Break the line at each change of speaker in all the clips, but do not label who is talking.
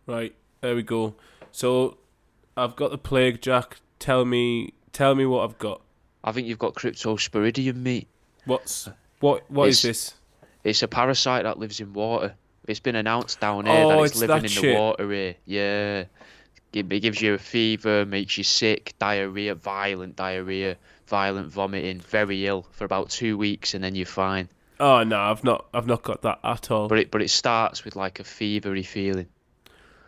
Right, there we go. So I've got the plague, Jack. Tell me what I've got.
I think you've got cryptosporidium, mate.
What's what is
It's
this?
it's a parasite that lives in water. It's been announced down here that
Oh,
it's
it's
living
that
in the
shit.
water here. Yeah. It gives you a fever, makes you sick, diarrhea, violent vomiting, very ill for about 2 weeks, and then you're fine.
Oh no, I've not got that at all.
But it starts with like a fevery feeling.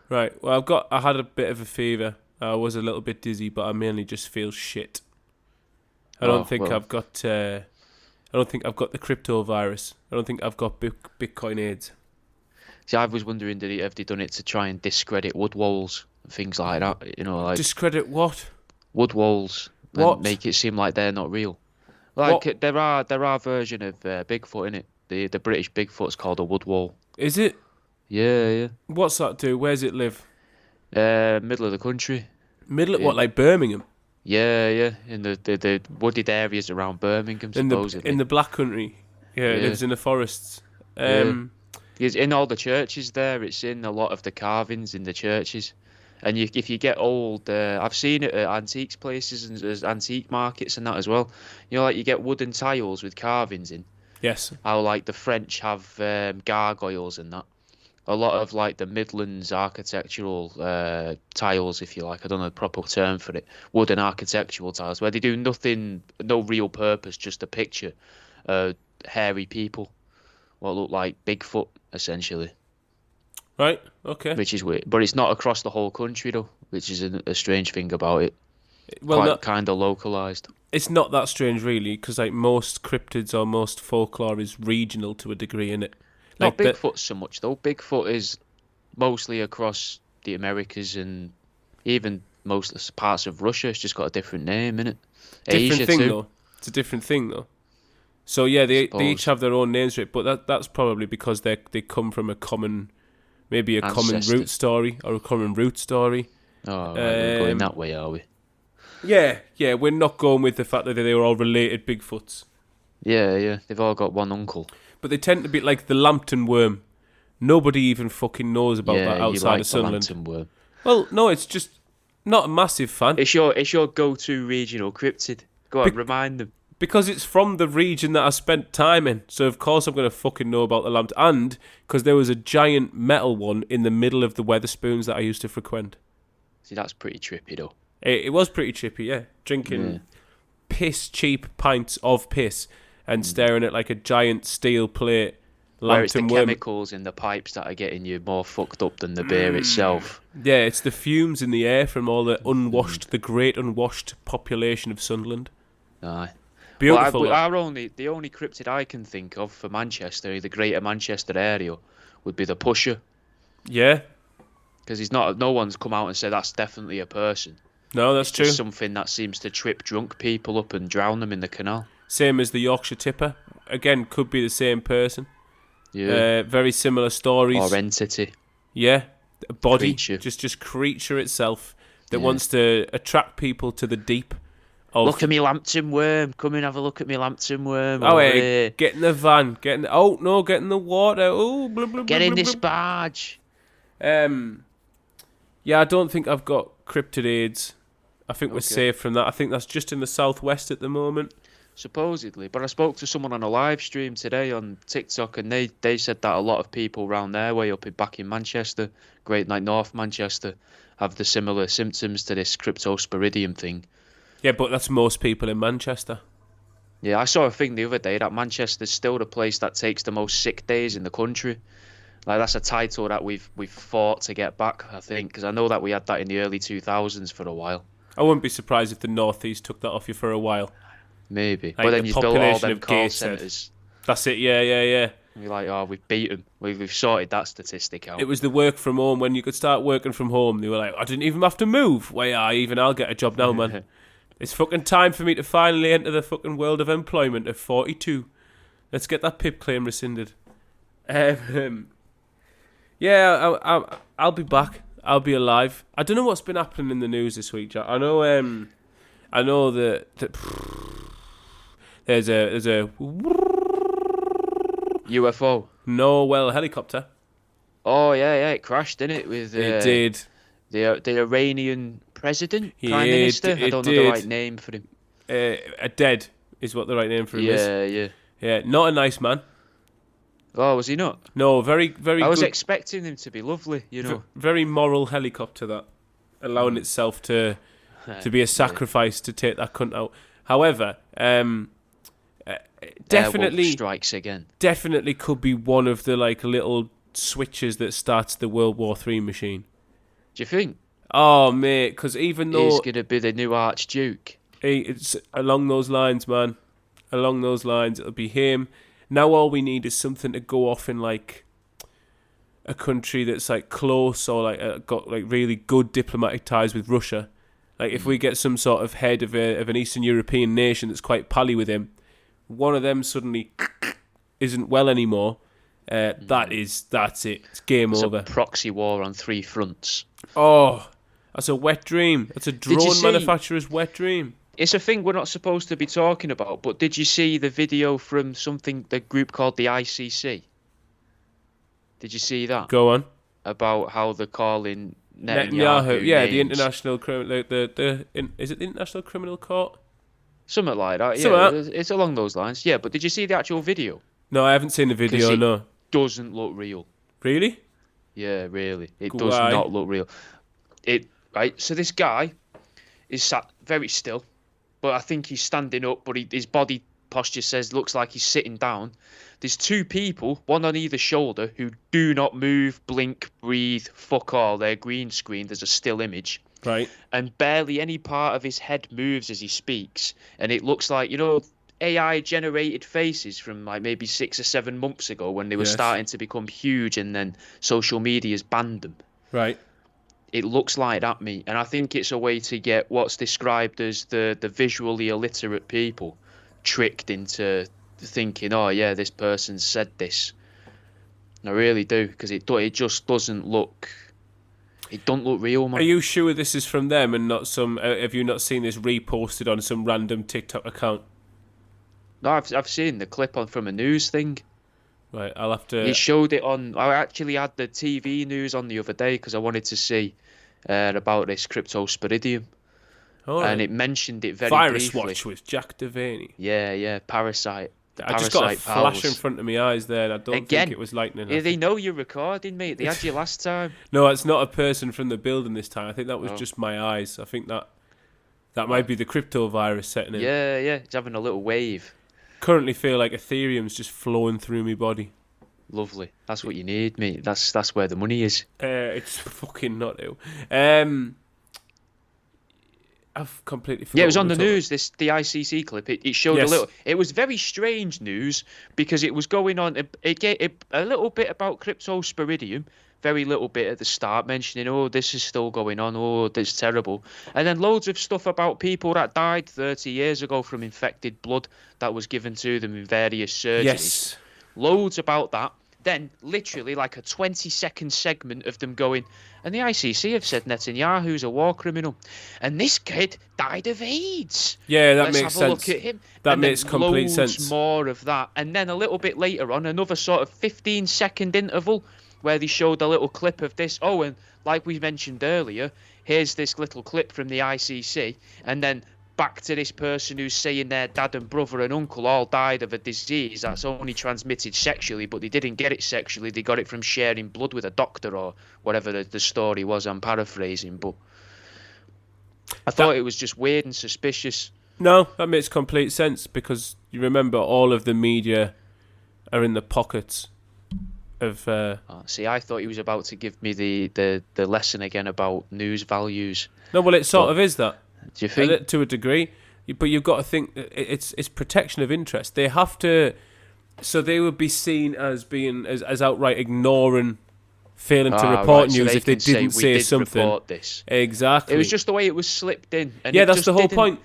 Right. Well, I had a bit of a fever. I was a little bit dizzy, but I mainly just feel shit. I don't
Oh
think
well.
I've got. I don't think I've got the crypto virus. I don't think I've got Bitcoin AIDS.
See, I was wondering, have they done it to try and discredit wood walls and things like that? You know, like
Discredit what?
wood walls and
What?
make it seem like they're not real.
What
Like there are version of Bigfoot in it. The British Bigfoot's called a wood wall.
is it?
Yeah,
What's that do? Where's it live?
yeah. Middle of the country.
Middle of what?
In
Like Birmingham?
Yeah. In the wooded areas around Birmingham,
In
supposedly.
the Black Country? Yeah, it
Yeah,
lives in the forests.
yeah.
Um.
It's in all the churches there. It's in a lot of the carvings in the churches. And if you get old, I've seen it at antiques places and there's antique markets and that as well. You know, like you get wooden tiles with carvings in.
Yes.
How like the French have gargoyles and that. A lot of like the Midlands architectural tiles, if you like. I don't know the proper term for it. Wooden architectural tiles where they do nothing, no real purpose, just a picture. Hairy people, what look like Bigfoot essentially,
Right. Okay.
which is weird. But it's not across the whole country though, which is a strange thing about it.
Well, no,
Quite kind of localized.
it's not that strange, really, because like most cryptids or most folklore is regional to a degree, in it.
Not
Like that.
Bigfoot so much though. Bigfoot is mostly across the Americas and even most parts of Russia. It's just got a different name in it.
Different
Asia
thing
too,
though. It's a different thing though. So yeah,
I
they each
suppose.
have their own names for it, but that's probably because they come from a common, maybe a common
Ancestor.
root story or a common root story.
Oh, right, we're going
Um,
that way, are we?
yeah, we're not going with the fact that they were all related Bigfoots,
Yeah. They've all got one uncle.
but they tend to be like the Lambton worm. Nobody even fucking knows about
Yeah,
that
you
outside
like
of
the
Sunderland.
lantern worm.
Well, no, it's just not a massive fan.
It's your go-to regional cryptid. Go on,
Be-
remind them.
Because it's from the region that I spent time in, so of course I'm going to fucking know about the Lambton. And because there was a giant metal one in the middle of the Weatherspoons that I used to frequent.
See, that's pretty trippy though.
It was pretty trippy, yeah. Drinking
Yeah.
piss cheap pints of piss and
Mm.
staring at like a giant steel plate
Where it's the
Lambton worm.
chemicals in the pipes that are getting you more fucked up than the beer itself.
Yeah, it's the fumes in the air from all the the great unwashed population of Sunderland.
Aye.
Beautiful.
Well,
though.
the only cryptid I can think of for Manchester, the Greater Manchester area, would be the Pusher,
Yeah,
because he's not. No one's come out and said that's definitely a person.
no, that's
It's
true.
just something that seems to trip drunk people up and drown them in the canal.
Same as the Yorkshire Tipper. Again, could be the same person.
Yeah.
Very similar stories.
Or entity,
Yeah, a body,
creature.
just creature itself that
Yeah.
wants to attract people to the deep. Of
Look at me Lambton worm. Come and have a look at me Lambton worm.
oh,
over
hey,
here.
get in the van, oh no, get in the water. Oh, blah, blah,
Get
blah,
in
blah,
this
blah.
barge.
Yeah, I don't think I've got cryptid AIDS. I think we're
Okay.
safe from that. I think that's just in the southwest at the moment.
Supposedly, but I spoke to someone on a live stream today on TikTok, and they said that a lot of people around their way back in Manchester, Great like North Manchester, have the similar symptoms to this cryptosporidium thing.
Yeah, but that's most people in Manchester.
Yeah, I saw a thing the other day that Manchester's still the place that takes the most sick days in the country. Like that's a title that we've fought to get back, I think, because I know that we had that in the early 2000s for a while.
I wouldn't be surprised if the northeast took that off you for a while.
Maybe,
Like
but then
the
you built all
population
them
of
call
gays said.
centres.
That's it. Yeah.
And you're like, oh, we've beat them. We've sorted that statistic out.
It was the work from home when you could start working from home. They were like, I didn't even have to move. Well, yeah, I'll get a job now, man. It's fucking time for me to finally enter the fucking world of employment at 42. Let's get that PIP claim rescinded. Yeah, I'll be back. I'll be alive. I don't know what's been happening in the news this week, Jack. I know that there's a
UFO.
Norwell helicopter.
Oh yeah, it crashed, didn't it? With
It did.
the Iranian president,
Yeah,
prime minister. I
it
don't know the right
did.
name for him.
A dead is what the right name for him is.
Yeah, yeah.
Yeah, not a nice man.
Oh, was he not?
No, very, very
I was
good.
expecting him to be lovely, you know.
Very moral helicopter that, allowing itself to be a sacrifice to take that cunt out. However, definitely
Airwolf strikes again.
Definitely could be one of the like little switches that starts the World War III machine.
Do you think?
Oh mate, because even though
He's gonna be the new Archduke.
it's along those lines, man. Along those lines, it'll be him. Now all we need is something to go off in like a country that's like close or like got like really good diplomatic ties with Russia. Like if we get some sort of head of an Eastern European nation that's quite pally with him, one of them suddenly isn't well anymore. That's it. It's game over.
A proxy war on 3 fronts.
Oh, that's a wet dream. That's a drone manufacturer's wet dream.
It's a thing we're not supposed to be talking about, but did you see the video from the group called the ICC? Did you see that?
Go on.
About how they're calling Netanyahu
yeah,
names.
the international criminal, is it the International Criminal Court?
Something like that. Yeah, it's along those lines. Yeah, but did you see the actual video?
No, I haven't seen the video. No,
doesn't look real.
Really?
Yeah, really. It does not look real. Right. So this guy is sat very still, but I think he's standing up. But his body posture looks like he's sitting down. There's 2 people, one on either shoulder, who do not move, blink, breathe, fuck all. They're green screen. There's a still image.
Right.
And barely any part of his head moves as he speaks. And it looks like, AI generated faces from like maybe 6 or 7 months ago when they were starting to become huge and then social media's banned them.
Right.
It looks like that, mate. And I think it's a way to get what's described as the visually illiterate people tricked into thinking, oh yeah, this person said this. And I really do, because it just doesn't look. It don't look real, man.
Are you sure this is from them and not some? Have you not seen this reposted on some random TikTok account?
No, I've seen the clip from a news thing.
Right, I'll have to.
He showed it on. I actually had the TV news on the other day because I wanted to see about this cryptosporidium.
Oh,
and it mentioned it very
Virus
briefly.
Watch with Jack Devaney.
Yeah, Parasite.
I just got a flash in front of my eyes there. I don't think it was lightning.
Yeah, they know you're recording, mate. They had you last time.
No, it's not a person from the building this time. I think that was just my eyes. I think that might be the crypto virus setting in.
Yeah, it's having a little wave.
Currently feel like Ethereum's just flowing through my body.
Lovely. That's what you need, mate. That's where the money is.
It's fucking not ill. I've completely forgotten.
Yeah, it was on the news, the ICC clip. It showed a little. It was very strange news because it was going on. It gave a little bit about cryptosporidium, very little bit at the start, mentioning, oh, this is still going on, oh, this is terrible. And then loads of stuff about people that died 30 years ago from infected blood that was given to them in various surgeries.
Yes.
Loads about that. Then, literally, like a 20-second segment of them going, and the ICC have said Netanyahu's a war criminal. And this kid died of AIDS.
Yeah, that
Let's
makes
have a
sense.
look at him.
That makes complete
loads
sense.
More of that. And then a little bit later on, another sort of 15-second interval where they showed a little clip of this. Oh, and like we mentioned earlier, here's this little clip from the ICC. And then back to this person who's saying their dad and brother and uncle all died of a disease that's only transmitted sexually, but they didn't get it sexually. They got it from sharing blood with a doctor or whatever the story was. I'm paraphrasing, but I thought it was just weird and suspicious.
No, that makes complete sense because you remember all of the media are in the pockets of...
See, I thought he was about to give me the lesson again about news values.
No, well, it sort of is that.
Do you think?
To a degree, but you've got to think it's protection of interest. They have to, so they would be seen as being as outright ignoring, failing to report news if they didn't say something.
Report this.
Exactly.
It was just the way it was slipped in. And
yeah, that's the whole point.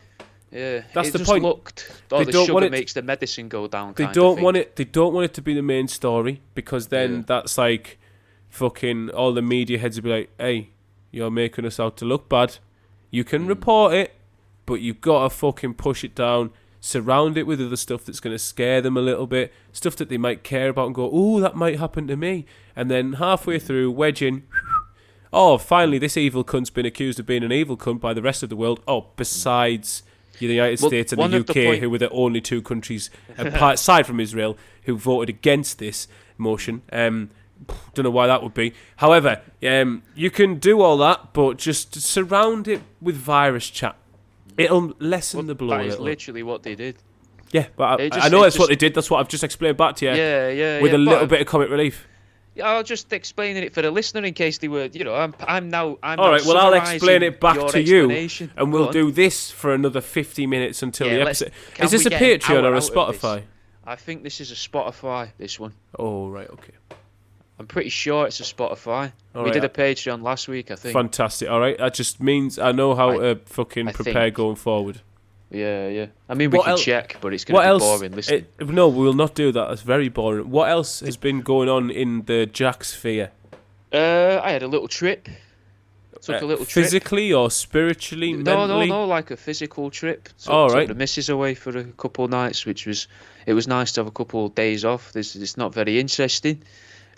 Yeah,
that's
the
point.
Looked, the sugar makes the medicine go down.
They don't want it. They don't want it to be the main story because then that's like, fucking all the media heads would be like, "Hey, you're making us out to look bad. You can report it, but you've got to fucking push it down surround it with other stuff that's going to scare them a little bit, stuff that they might care about and go, "Ooh, that might happen to me." And then halfway through, wedge in, "Oh, finally, this evil cunt's been accused of being an evil cunt by the rest of the world. Oh, besides the United States and the UK, who were the only two countries, aside from Israel, who voted against this motion. Don't know why that would be. However, you can do all that, but just surround it with virus chat. It'll lessen the blow a
That is
little.
literally what they did.
Yeah, but I know that's what they did. That's what I've just explained back to you.
Yeah.
With a little bit of comic relief.
Yeah, I'll just explaining it for the listener in case they were, I'm now.
All right, well, I'll explain it back to you, and we'll do this for another 50 minutes until the episode. Is this a Patreon or a Spotify?
I think this is a Spotify, this one.
Oh, right, okay.
I'm pretty sure it's a Spotify.
All
we
right.
did a Patreon last week, I think.
Fantastic, all right. That just means I know how to fucking prepare going forward.
Yeah. I mean, we can check, but it's going to be boring listening.
No, we will not do that. That's very boring. What else has been going on in the Jack sphere?
I had a little trip. Took a little trip.
Physically or spiritually, mentally?
No, like a physical trip.
Took
the missus away for a couple of nights, it was nice to have a couple of days off. It's not very interesting.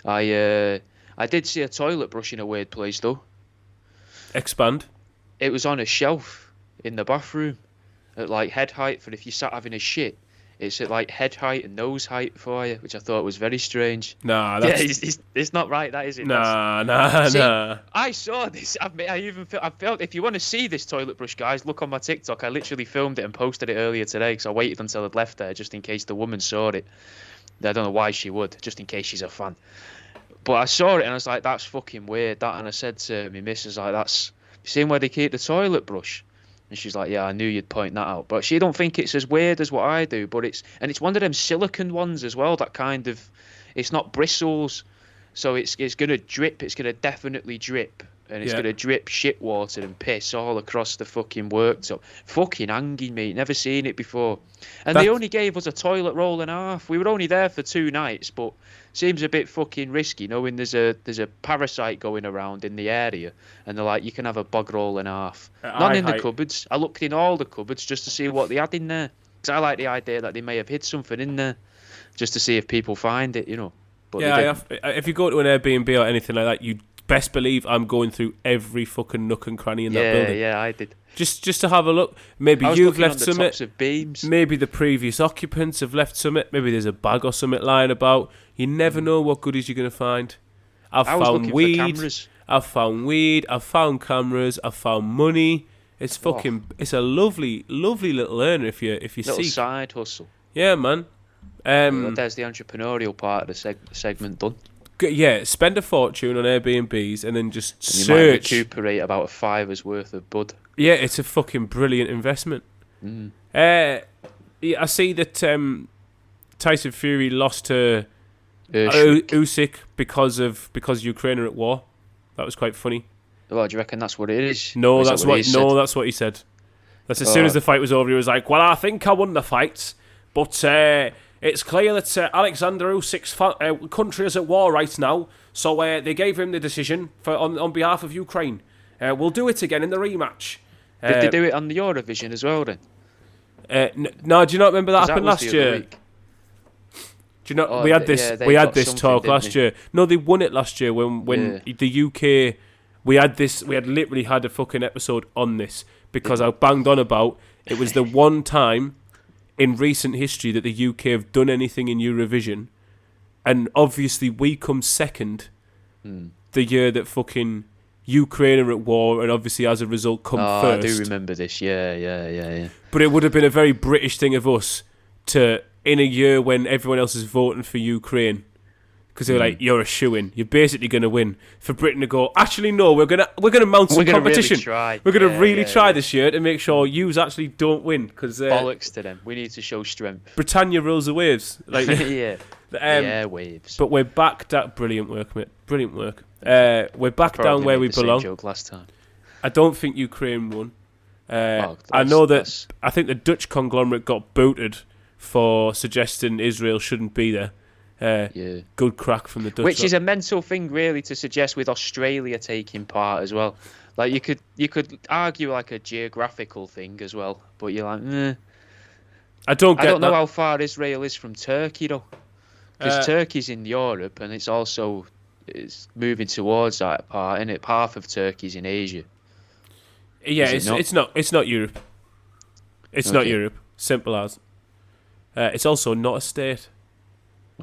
I did see a toilet brush in a weird place, though.
Expand.
It was on a shelf in the bathroom at like head height for if you sat having a shit. It's at like head height and nose height for you, which I thought was very strange.
Nah, that's...
Yeah, it's not right, that is it?
Nah.
I saw this. I felt if you want to see this toilet brush, guys, look on my TikTok. I literally filmed it and posted it earlier today because I waited until I'd left there just in case the woman saw it. I don't know why she would, just in case she's a fan. But I saw it and I was like, that's fucking weird. And I said to my missus, like, you seen where they keep the toilet brush? And she's like, yeah, I knew you'd point that out. But she don't think it's as weird as what I do. But it's one of them silicone ones as well. That kind of, it's not bristles, so it's gonna drip. It's gonna definitely drip, and it's gonna drip shit water and piss all across the fucking worktop. Fucking hanging, mate. Never seen it before. And they only gave us a toilet roll and a half. We were only there for 2 nights, but seems a bit fucking risky, knowing there's a parasite going around in the area, and they're like, you can have a bog roll and a half. None in the cupboards. I looked in all the cupboards just to see what they had in there, because I like the idea that they may have hid something in there, just to see if people find it, But
if you go to an Airbnb or anything like that, you best believe I'm going through every fucking nook and cranny in that building.
Yeah, I did.
Just to have a look. Maybe you've left something.
Beams.
Maybe the previous occupants have left something. Maybe there's a bag or something lying about. You never know what goodies you're going to find. I've found weed. I've found cameras. I've found money. It's fucking. It's a lovely, lovely little earner if you
little
see.
Side hustle.
Yeah, man.
There's the entrepreneurial part of the segment done.
Yeah, spend a fortune on Airbnbs and then just
You
search.
might recuperate about a $5's worth of bud.
Yeah, it's a fucking brilliant investment. I see that Tyson Fury lost to Usyk because Ukraine are at war. That was quite funny.
Well, do you reckon that's what it is?
No, that's what he said. That's as soon as the fight was over, he was like, "Well, I think I won the fight, but it's clear that Alexander Usyk's country is at war right now, so they gave him the decision on behalf of Ukraine. We'll do it again in the rematch."
Did they do it on the Eurovision as well then?
No, do you not remember that happened last year? Do you know we had this talk last year? No, they won it last year when the UK. We had literally had a fucking episode on this because I banged on about it was the one time in recent history that the UK have done anything in Eurovision, and obviously we come second the year that fucking Ukraine are at war, and obviously as a result come first.
I do remember this, yeah.
But it would have been a very British thing of us to, in a year when everyone else is voting for Ukraine, because they're like, you're a shoo-in, you're basically going to win, for Britain to go, actually no, we're gonna mount some competition. We're going to really try this year to make sure yous actually don't win. Cause,
bollocks to them. We need to show strength.
Britannia rules the waves. Like,
waves.
But we're back. Brilliant work, mate. Brilliant work. We're back down where we belong.
Joke last time.
I don't think Ukraine won. I know that. I think the Dutch conglomerate got booted for suggesting Israel shouldn't be there. Good crack from the Dutch.
Which is a mental thing, really, to suggest with Australia taking part as well. Like you could argue like a geographical thing as well, but you're like,
I don't get
I don't know
that.
how far Israel is from Turkey though, because Turkey's in Europe and it's moving towards that part, and half of Turkey's in Asia.
Yeah,
Is it
it's not Europe. It's not
Okay.
Europe. Simple as. It's also not a state.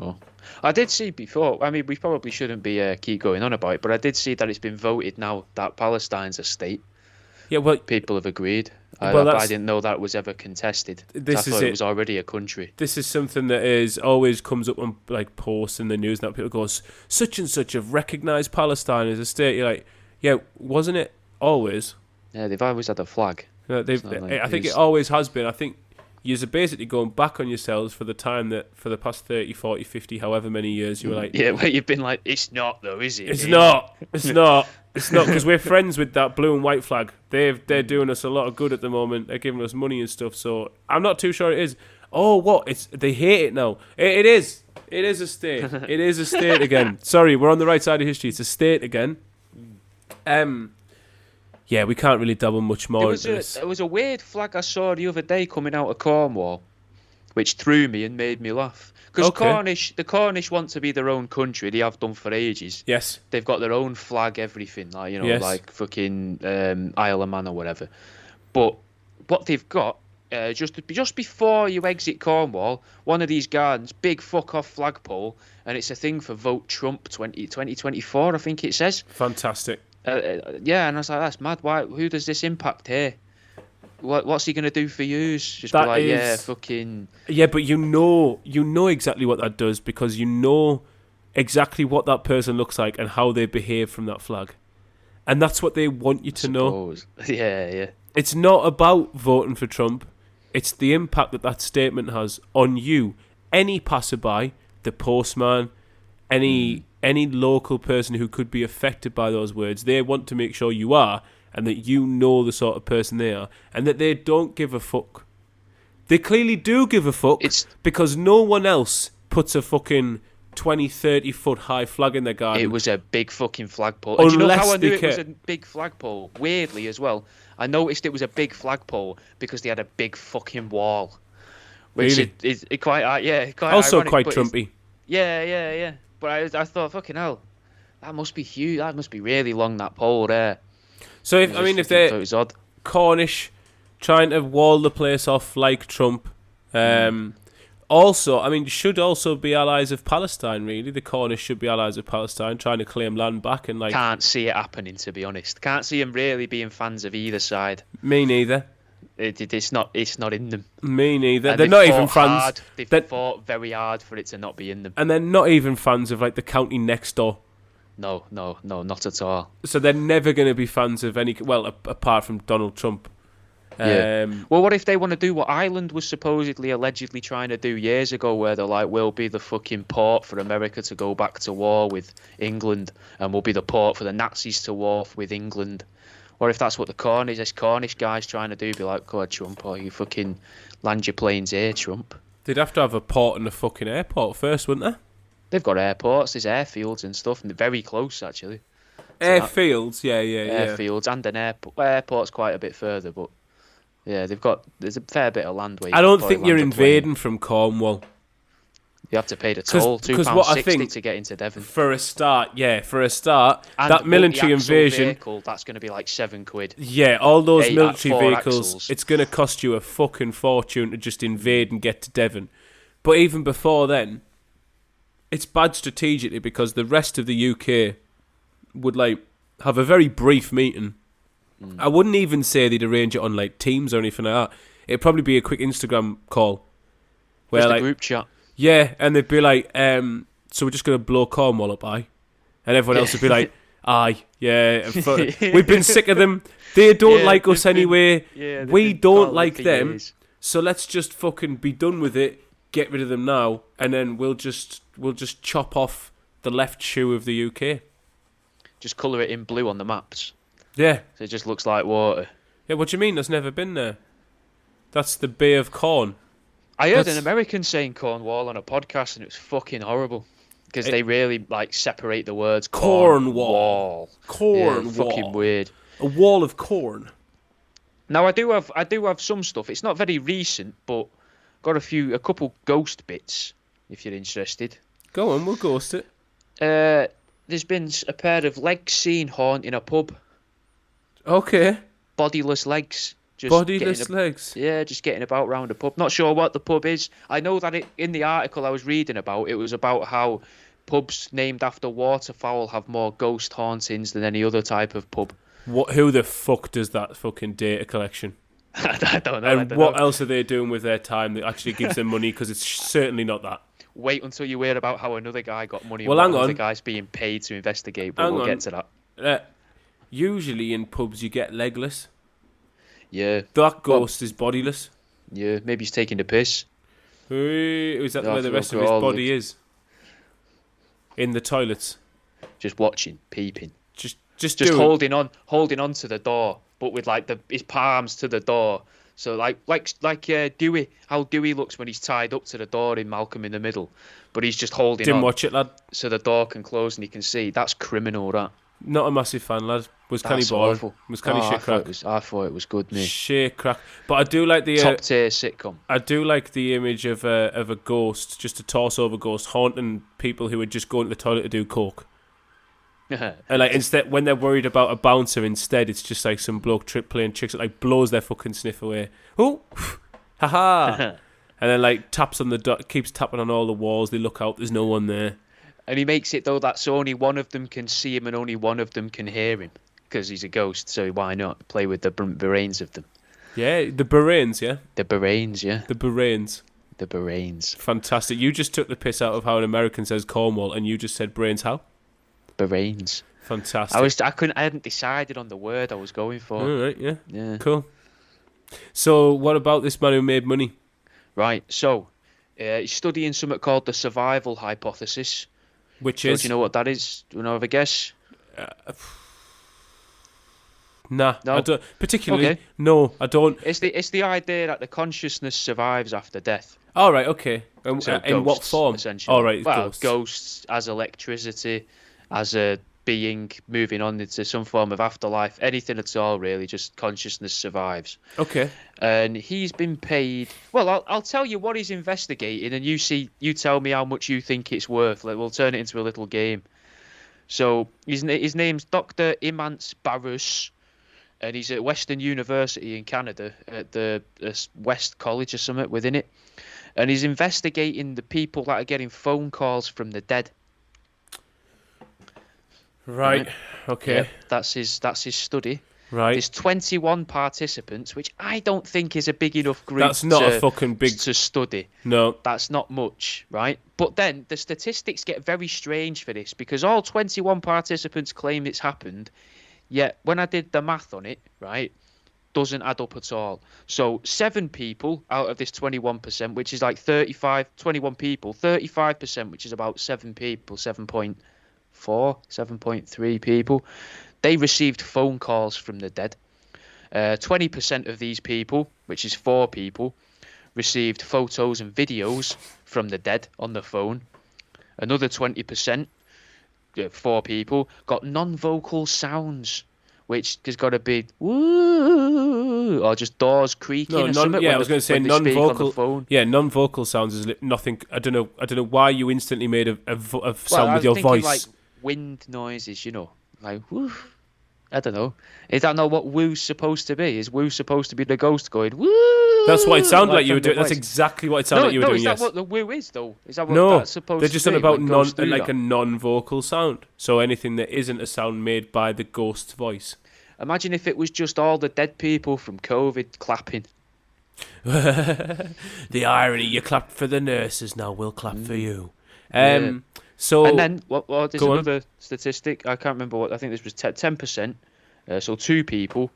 Oh. I did see before. I mean, we probably shouldn't be keep going on about it, but I did see that it's been voted now that Palestine's a state.
Yeah, well,
People have agreed.
Well,
I didn't know that was ever contested. I
This is
thought
it.
it was already a country.
this is something that is always comes up on like posts in the news. Now people go, such and such have recognised Palestine as a state. You're like, yeah, wasn't it always?
Yeah, they've always had a flag.
I think it always has been. I think you're basically going back on yourselves for the time that for the past 30, 40, 50, however many years you were like,
Yeah, where you've been like, it's not though, is it?
it's not, because we're friends with that blue and white flag. They're doing us a lot of good at the moment. They're giving us money and stuff. So I'm not too sure it is. Oh, what? They hate it now. It is. It is a state. It is a state again. Sorry, we're on the right side of history. It's a state again. Yeah, we can't really double much more into this.
It was a weird flag I saw the other day coming out of Cornwall, which threw me and made me laugh. Because the Cornish want to be their own country. They have done for ages.
Yes.
They've got their own flag, everything, like
Yes.
like fucking Isle of Man or whatever. But what they've got, just before you exit Cornwall, one of these gardens, big fuck off flagpole, and it's a thing for Vote Trump 2024, I think it says.
Fantastic.
Yeah, and I was like, that's mad. Why? Who does this impact here? What's he gonna do for yous? Just
That
be like,
is-
yeah, fucking.
Yeah, but you know exactly what that does because you know exactly what that person looks like and how they behave from that flag. And that's what they want you to know.
Suppose. Yeah.
It's not about voting for Trump. It's the impact that statement has on you. Any passerby, the postman, any local person who could be affected by those words, they want to make sure you are and that you know the sort of person they are and that they don't give a fuck. They clearly do give a fuck because no one else puts a fucking 20, 30 foot high flag in their garden.
It was a big fucking flagpole. And do you know how I knew
Unless
it was a big flagpole? Weirdly as well, I noticed it was a big flagpole because they had a big fucking wall. Which
Really?
is quite
also
ironic,
quite
but
Trumpy.
Yeah. But I thought, fucking hell, that must be huge. That must be really long, that pole there.
So if
It
they're
was odd.
Cornish trying to wall the place off like Trump, also, I mean, should also be allies of Palestine. Really, the Cornish should be allies of Palestine, trying to claim land back and like.
Can't see it happening, to be honest. Can't see them really being fans of either side.
Me neither.
It's not in them.
Me neither.
And
They're
they've
not even
fought
fans.
They've
They're-
fought very hard for it to not be in them.
And they're not even fans of like the county next door.
No, not at all.
So they're never going to be fans of any. Well, apart from Donald Trump.
Yeah. Well, what if they want to do what Ireland was supposedly, allegedly trying to do years ago, where they're like, we'll be the fucking port for America to go back to war with England, and we'll be the port for the Nazis to war with England. Or if that's what this Cornish guy's trying to do, be like, God, Trump, or you fucking land your planes here, Trump.
They'd have to have a port and a fucking airport first, wouldn't they?
They've got airports, there's airfields and stuff, and they're very close, actually.
Airfields, yeah.
Airfields and an airport. Airport's quite a bit further, but yeah, there's a fair bit of land where
I don't
before
think
you
you're
land a plane.
invading from Cornwall.
You have to pay the toll,
Because what I
£2.60
think
to get into Devon.
For a start,
And
that military
the actual
invasion,
vehicle, that's going to be like £7.
yeah, all those
Eight
military
four
vehicles,
axles.
it's going to cost you a fucking fortune to just invade and get to Devon. But even before then, it's bad strategically because the rest of the UK would like have a very brief meeting. I wouldn't even say they'd arrange it on like Teams or anything like that. It'd probably be a quick Instagram call. Where
Just
like
a group chat.
yeah, and they'd be like, so we're just going to blow Cornwall up, aye? And everyone else would be like, aye, yeah. We've been sick of them. They don't like us anyway. We don't like them. So let's just fucking be done with it, get rid of them now, and then we'll just chop off the left shoe of the UK.
Just colour it in blue on the maps.
Yeah.
So it just looks like water.
Yeah, what do you mean? That's never been there. That's the Bay of Corn.
I heard an American saying Cornwall on a podcast, and it was fucking horrible. Because they really like separate the words
Cornwall.
Yeah, fucking weird.
A wall of corn.
Now I do have some stuff. It's not very recent, but got a couple ghost bits, if you're interested.
Go on, we'll ghost it.
There's been a pair of legs seen haunting a pub.
Okay.
Bodiless legs.
Bodiless legs.
Yeah, just getting about round a pub. Not sure what the pub is. I know that in the article I was reading about, it was about how pubs named after waterfowl have more ghost hauntings than any other type of pub.
Who the fuck does that fucking data collection?
I don't know.
And what else are they doing with their time that actually gives them money? Because it's certainly not that.
Wait until you hear about how another guy got money.
Well, hang on.
The guy's being paid to investigate, but we'll get to that.
Usually in pubs you get legless.
Yeah.
That ghost is bodiless.
Yeah, maybe he's taking the piss.
Is that where the rest of his body is? In the toilets.
Just watching, peeping.
Just
holding on to the door, but with like his palms to the door. So like Dewey, how Dewey looks when he's tied up to the door in Malcolm in the Middle, but he's just holding on.
Didn't watch it, lad.
So the door can close and he can see. That's criminal, that.
Not a massive fan, lad. Was kind of boring. Was kind of shit crack.
I thought it was good, mate.
Shit crack. But I do like the
top tier sitcom.
I do like the image of a ghost, just a torso over ghost haunting people who are just going to the toilet to do coke. And like instead, when they're worried about a bouncer, instead it's just like some bloke playing tricks that like blows their fucking sniff away. Oh, haha! And then like taps on keeps tapping on all the walls. They look out. There's no one there.
And he makes it though that so only one of them can see him and only one of them can hear him because he's a ghost. So why not play with the brains of them?
Yeah, the brains. Yeah,
the brains. Yeah,
the brains.
The brains.
Fantastic. You just took the piss out of how an American says Cornwall, and you just said brains. How?
Brains.
Fantastic.
I hadn't decided on the word I was going for.
All right. Yeah. Cool. So, what about this man who made money?
Right. So, he's studying something called the survival hypothesis.
Which is?
Do you know what that is? Do you know of a guess?
Nah,
no?
I don't. Particularly,
okay.
No, I don't.
It's the idea that the consciousness survives after death.
All right, okay.
So
in
ghosts,
what form?
Essentially.
All right,
well, ghosts as electricity, as a being moving on into some form of afterlife, anything at all, really. Just consciousness survives.
Okay.
And he's been paid. Well, I'll tell you what he's investigating, and you tell me how much you think it's worth. We'll turn it into a little game. So his name's Dr. Imants Barus, and he's at Western University in Canada at the West College or something within it, and he's investigating the people that are getting phone calls from the dead.
Right. Okay.
Yep, that's his study.
Right.
There's 21 participants, which I don't think is a big enough group.
That's not a fucking big
to study.
No.
That's not much, right? But then the statistics get very strange for this because all 21 participants claim it's happened, yet when I did the math on it, right, doesn't add up at all. So 7 people out of this 21%, which is like 21 people, 35%, which is about 7 people, 7.3 people, they received phone calls from the dead. 20% of these people, which is 4 people, received photos and videos from the dead on the phone. Another 20%, 4 people, got non-vocal sounds, which has got to be woo or just doors creaking or something.
Yeah, I was going to say non-vocal. Yeah, non-vocal sounds is nothing. I don't know why you instantly made a sound with your voice.
Like wind noises, like woo. I don't know. Is that not what woo's supposed to be? Is woo supposed to be the ghost going woo?
That's what it sounded like you were doing. That's exactly what it sounded like you were doing.
Is
yes.
that what the woo is though? Is that what that's supposed to be?
They're just on about a non-vocal sound. So anything that isn't a sound made by the ghost's voice. Imagine
if it was just all the dead people from COVID clapping.
The irony, you clapped for the nurses, now we'll clap for you.
So, and then there's another statistic. I can't remember what. I think this was 10%. So 2 people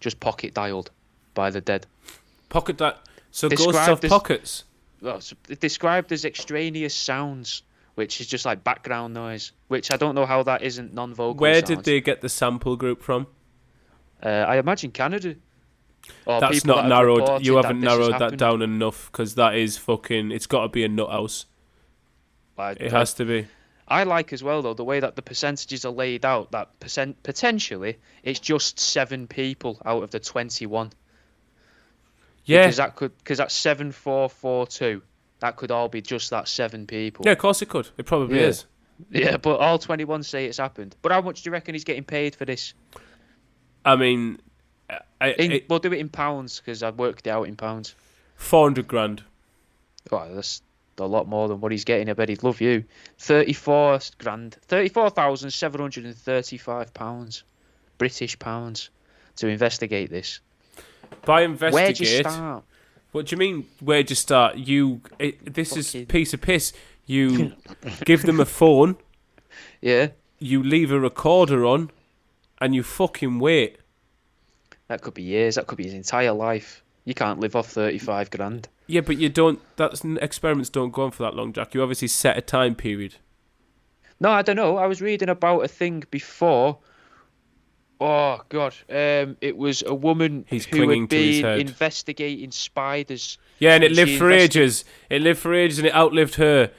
just pocket dialed by the dead.
Pocket dial. So ghosts have pockets.
Well, described as extraneous sounds, which is just like background noise. Which I don't know how that isn't non-vocal.
Where did they get the sample group from?
I imagine Canada.
That's not narrowed. You haven't narrowed that down enough because that is fucking. It's got to be a nut house. It has to be.
I like as well, though, the way that the percentages are laid out, that potentially it's just 7 people out of the 21.
Yeah.
Because that's 7442. That could all be just that 7 people.
Yeah, of course it could. It probably
Yeah.
is.
Yeah, but all 21 say it's happened. But how much do you reckon he's getting paid for this?
I mean,
We'll do it in pounds because I worked it out in pounds.
400 grand.
Oh, that's a lot more than what he's getting. I bet he'd love you. 34 grand. £34,735. British pounds to investigate this.
By investigate...
Where'd you start?
What do you mean, where'd you start? This is a piece of piss. You give them a phone,
Yeah.
you leave a recorder on, and you fucking wait.
That could be years. That could be his entire life. You can't live off 35 grand.
Yeah, but you don't... Experiments don't go on for that long, Jack. You obviously set a time period.
No, I don't know. I was reading about a thing before. Oh, God. It was a woman who had been investigating spiders.
Yeah, and it lived for ages. It lived for ages and it outlived her.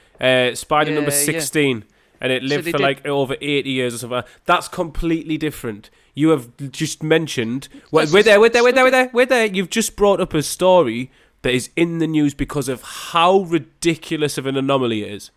Spider number 16. Yeah. And it lived for like over 80 years or something. That's completely different. You have just mentioned... Wait there. You've just brought up a story that is in the news because of how ridiculous of an anomaly it is.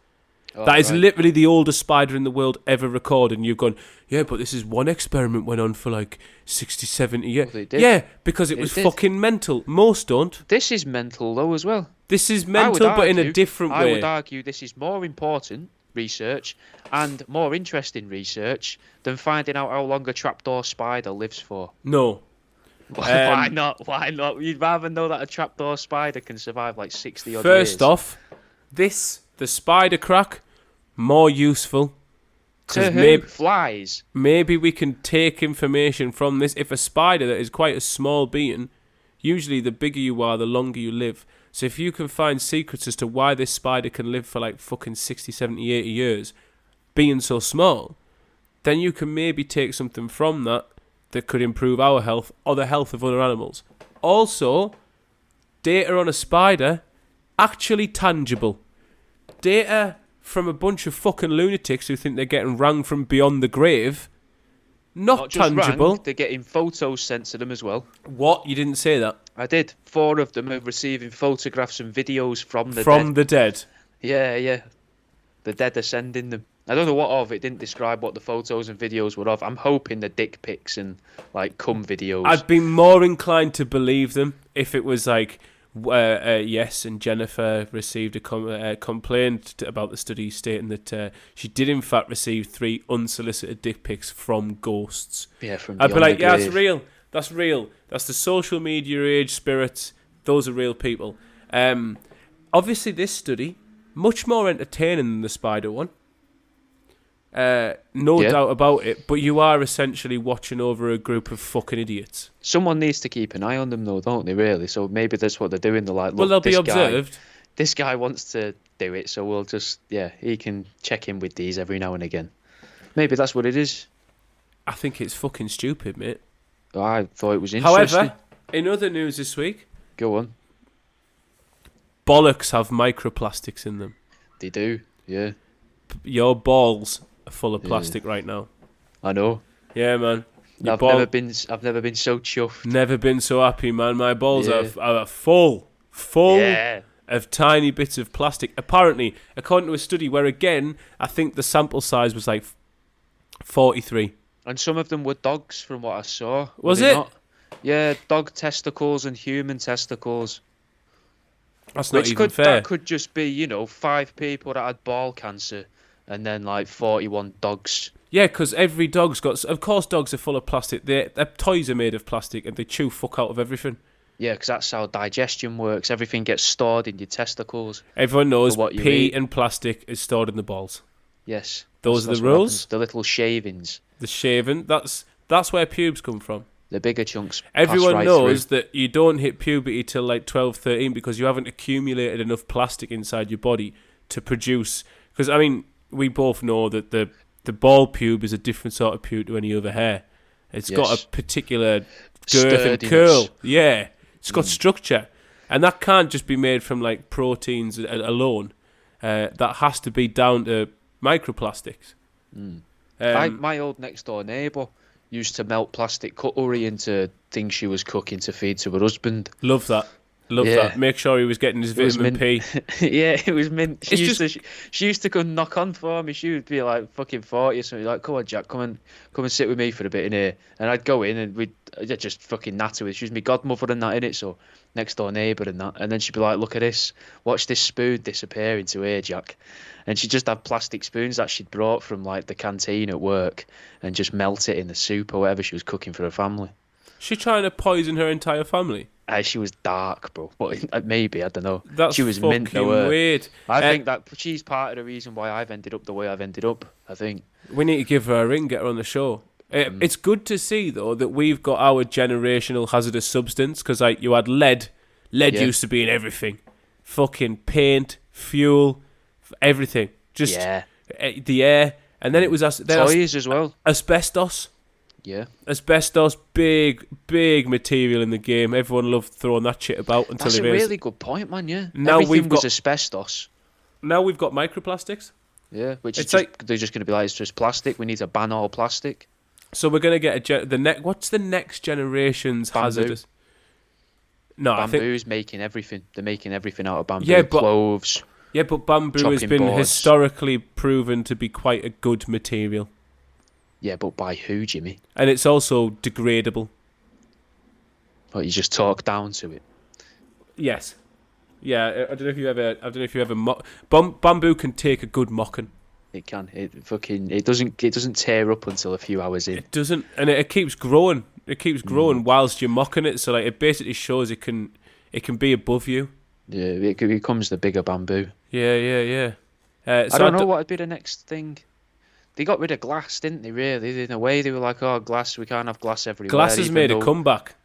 Oh, that is literally the oldest spider in the world ever recorded. And you've gone, yeah, but this is one experiment went on for like 60, 70 years. Well, yeah, because it was fucking mental. Most don't.
This is mental, though, as well.
This is mental, but in a different way.
I would argue this is more important research and more interesting research than finding out how long a trapdoor spider lives for.
No.
Why not? Why not? You'd rather know that a trapdoor spider can survive like 60 odd years.
First off, the spider crack, more useful.
To who? Flies.
Maybe we can take information from this. If a spider that is quite a small being, usually the bigger you are, the longer you live. So if you can find secrets as to why this spider can live for like fucking 60, 70, 80 years, being so small, then you can maybe take something from that could improve our health or the health of other animals. Also, data on a spider, actually tangible. Data from a bunch of fucking lunatics who think they're getting rang from beyond the grave, not tangible.
Rang, they're getting photos sent to them as well.
What? You didn't say that?
I did. 4 of them are receiving photographs and videos from the dead.
From the dead?
Yeah. The dead are sending them. I don't know what of. It didn't describe what the photos and videos were of. I'm hoping the dick pics and like cum videos.
I'd be more inclined to believe them if it was like, yes, and Jennifer received a complaint about the study stating that she did in fact receive 3 unsolicited dick pics from ghosts.
Yeah, from
I'd be like, yeah,
grave.
That's real. That's the social media age spirits. Those are real people. Obviously, this study, much more entertaining than the spider one. No doubt about it, but you are essentially watching over a group of fucking idiots.
Someone needs to keep an eye on them, though, don't they, really? So maybe that's what they're doing. They're like, look,
well, they'll be observed.
This guy wants to do it, so we'll just, he can check in with these every now and again. Maybe that's what it is.
I think it's fucking stupid, mate.
I thought it was interesting.
However, in other news this week...
Go on.
Bollocks have microplastics in them.
They do, yeah.
Your balls are full of plastic right now.
I know.
Yeah, man.
I've never been so chuffed.
Never been so happy, man. My balls are full of tiny bits of plastic. Apparently, according to a study where, again, I think the sample size was like 43.
And some of them were dogs, from what I saw.
Was it?
Not? Yeah, dog testicles and human testicles.
That's not even fair.
That could just be, 5 people that had ball cancer and then like 41 dogs.
Yeah, because every dog's got... Of course dogs are full of plastic. Their toys are made of plastic and they chew fuck out of everything.
Yeah, because that's how digestion works. Everything gets stored in your testicles.
Everyone knows pee and plastic is stored in the balls.
Yes.
Those are the rules.
The little shavings.
The shaving. That's where pubes come from.
The bigger chunks.
Everyone knows that you don't hit puberty till like 12, 13 because you haven't accumulated enough plastic inside your body to produce... Because, I mean, we both know that the ball pube is a different sort of pube to any other hair. It's got a particular girth and curl. Yeah. It's got structure. And that can't just be made from like proteins alone. That has to be down to microplastics.
My old next door neighbour used to melt plastic cutlery into things she was cooking to feed to her husband.
Love that. Love that. Make sure he was getting his vitamin P.
Yeah, it was mint.
It's
She used to come knock on for me. She would be like fucking 40 or something. Like, come on, Jack, come and sit with me for a bit in here. And I'd go in and I'd just fucking natter with. She was my godmother and that in it, so next door neighbour and that. And then she'd be like, look at this, watch this spoon disappear into here, Jack. And she'd just have plastic spoons that she'd brought from like the canteen at work and just melt it in the soup or whatever she was cooking for her family.
She trying to poison her entire family?
She was dark, bro. But maybe, I don't know.
That's
she was mint,
fucking weird.
I think that she's part of the reason why I've ended up the way I've ended up, I think.
We need to give her a ring, get her on the show. It's good to see, though, that we've got our generational hazardous substance, because like, you had lead. Lead used to be in everything. Fucking paint, fuel, everything. Just the air. And then it was
toys as well.
Asbestos.
Yeah.
Asbestos, big material in the game. Everyone loved throwing that shit about until
That's
they
a
realized.
really good point, man, yeah.
Now
Everything was asbestos.
Now we've got microplastics.
Yeah, which is they're just going to be like, it's just plastic. We need to ban all plastic.
So we're going to get what's the next generation's
bamboo.
hazardous? No,
Bamboo's making everything. They're making everything out of bamboo.
Yeah, but
cloves.
Yeah, but bamboo has been historically proven to be quite a good material.
Yeah, but by who, Jimmy?
And it's also degradable.
But you just talk down to it.
Yes. Yeah, I don't know if you ever bamboo can take a good mocking.
It can. It doesn't tear up until a few hours in.
It doesn't, and it keeps growing. It keeps growing whilst you're mocking it. So like it basically shows it can be above you.
Yeah, it becomes the bigger bamboo.
Yeah.
So I don't know what would be the next thing. They got rid of glass, didn't they, really? In a way, they were like, oh, glass, we can't have glass everywhere.
Glass has made a comeback.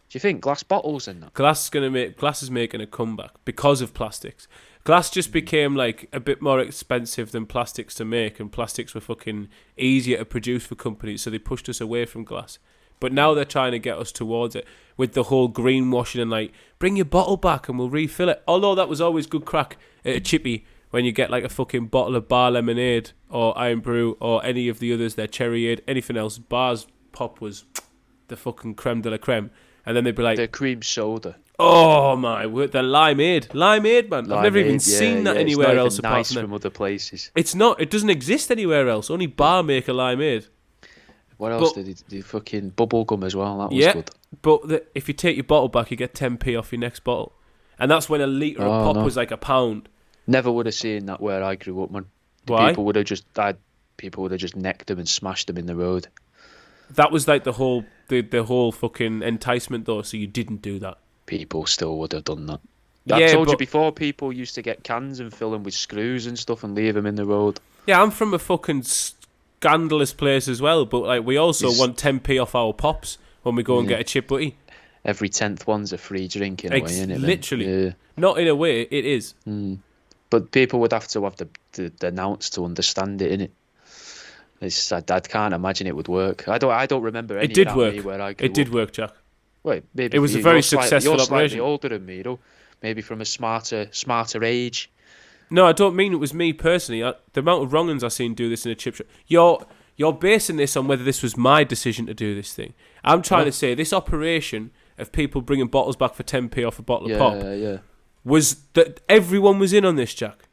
Do you think? Glass bottles and that?
Glass is making a comeback because of plastics. Glass just became like a bit more expensive than plastics to make, and plastics were fucking easier to produce for companies, so they pushed us away from glass. But now they're trying to get us towards it with the whole greenwashing and like, bring your bottle back and we'll refill it. Although that was always good crack at a chippy. When you get like a fucking bottle of bar lemonade or Iron Brew or any of the others, their Cherryade, anything else, Bar's Pop was the fucking creme de la creme. And then they'd be like...
The cream soda.
Oh my word, the limeade, man. I've never even seen that anywhere else apart
from other places.
It's not, it doesn't exist anywhere else. Only Bar make a limeade.
What else did he do? Fucking bubble gum as well, that was good.
But if you take your bottle back, you get 10p off your next bottle. And that's when a litre of pop was like £1.
Never would have seen that where I grew up, man.
Why?
People would have just necked them and smashed them in the road.
That was like the whole fucking enticement, though. So you didn't do that.
People still would have done that. I told you before. People used to get cans and fill them with screws and stuff and leave them in the road.
Yeah, I'm from a fucking scandalous place as well. But like, we also want 10p off our pops when we go and get a chip butty.
Every 10th one's a free drink in a way, isn't it?
Literally, not in a way. It is.
But people would have to have the announce to understand it, innit? I can't imagine it would work. I don't remember any.
It did
of that
work.
Where I grew
it did
up.
work, Jack.
Wait, maybe
it was a very successful
you're
operation.
You're older than me, maybe from a smarter age.
No, I don't mean it was me personally. The amount of wrong'uns I've seen do this in a chip shop. You're basing this on whether this was my decision to do this thing. I'm trying to say this operation of people bringing bottles back for 10p off a bottle of pop was that everyone was in on this, Jack.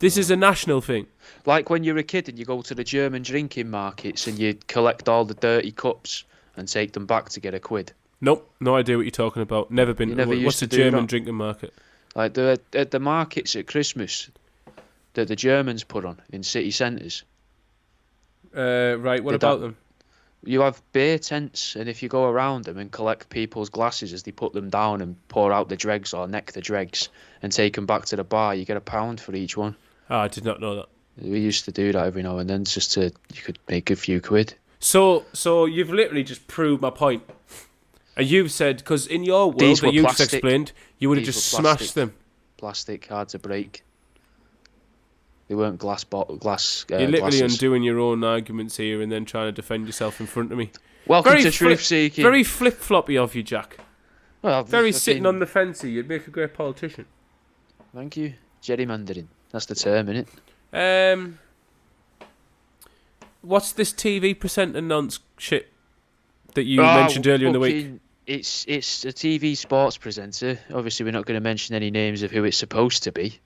This is a national thing.
Like when you're a kid and you go to the German drinking markets and you collect all the dirty cups and take them back to get £1.
Nope, no idea what you're talking about. Never been. What's the German drinking market?
Like at the markets at Christmas that the Germans put on in city centres.
Right, what about them?
You have beer tents, and if you go around them and collect people's glasses as they put them down and pour out the dregs or neck the dregs and take them back to the bar, you get £1 for each one.
Oh, I did not know that.
We used to do that every now and then just you could make a few quid.
So you've literally just proved my point. And you've said, because in your world that you just explained, you would have just smashed them.
Plastic, hard to break. They weren't glass.
You're literally undoing your own arguments here and then trying to defend yourself in front of me.
Welcome to Truth Seeking.
Very flip-floppy of you, Jack.
Well,
very sitting on the fence here. You'd make a great politician.
Thank you. Gerrymandering. That's the term, innit?
What's this TV presenter nonce shit that you mentioned earlier in the week?
It's a TV sports presenter. Obviously, we're not going to mention any names of who it's supposed to be.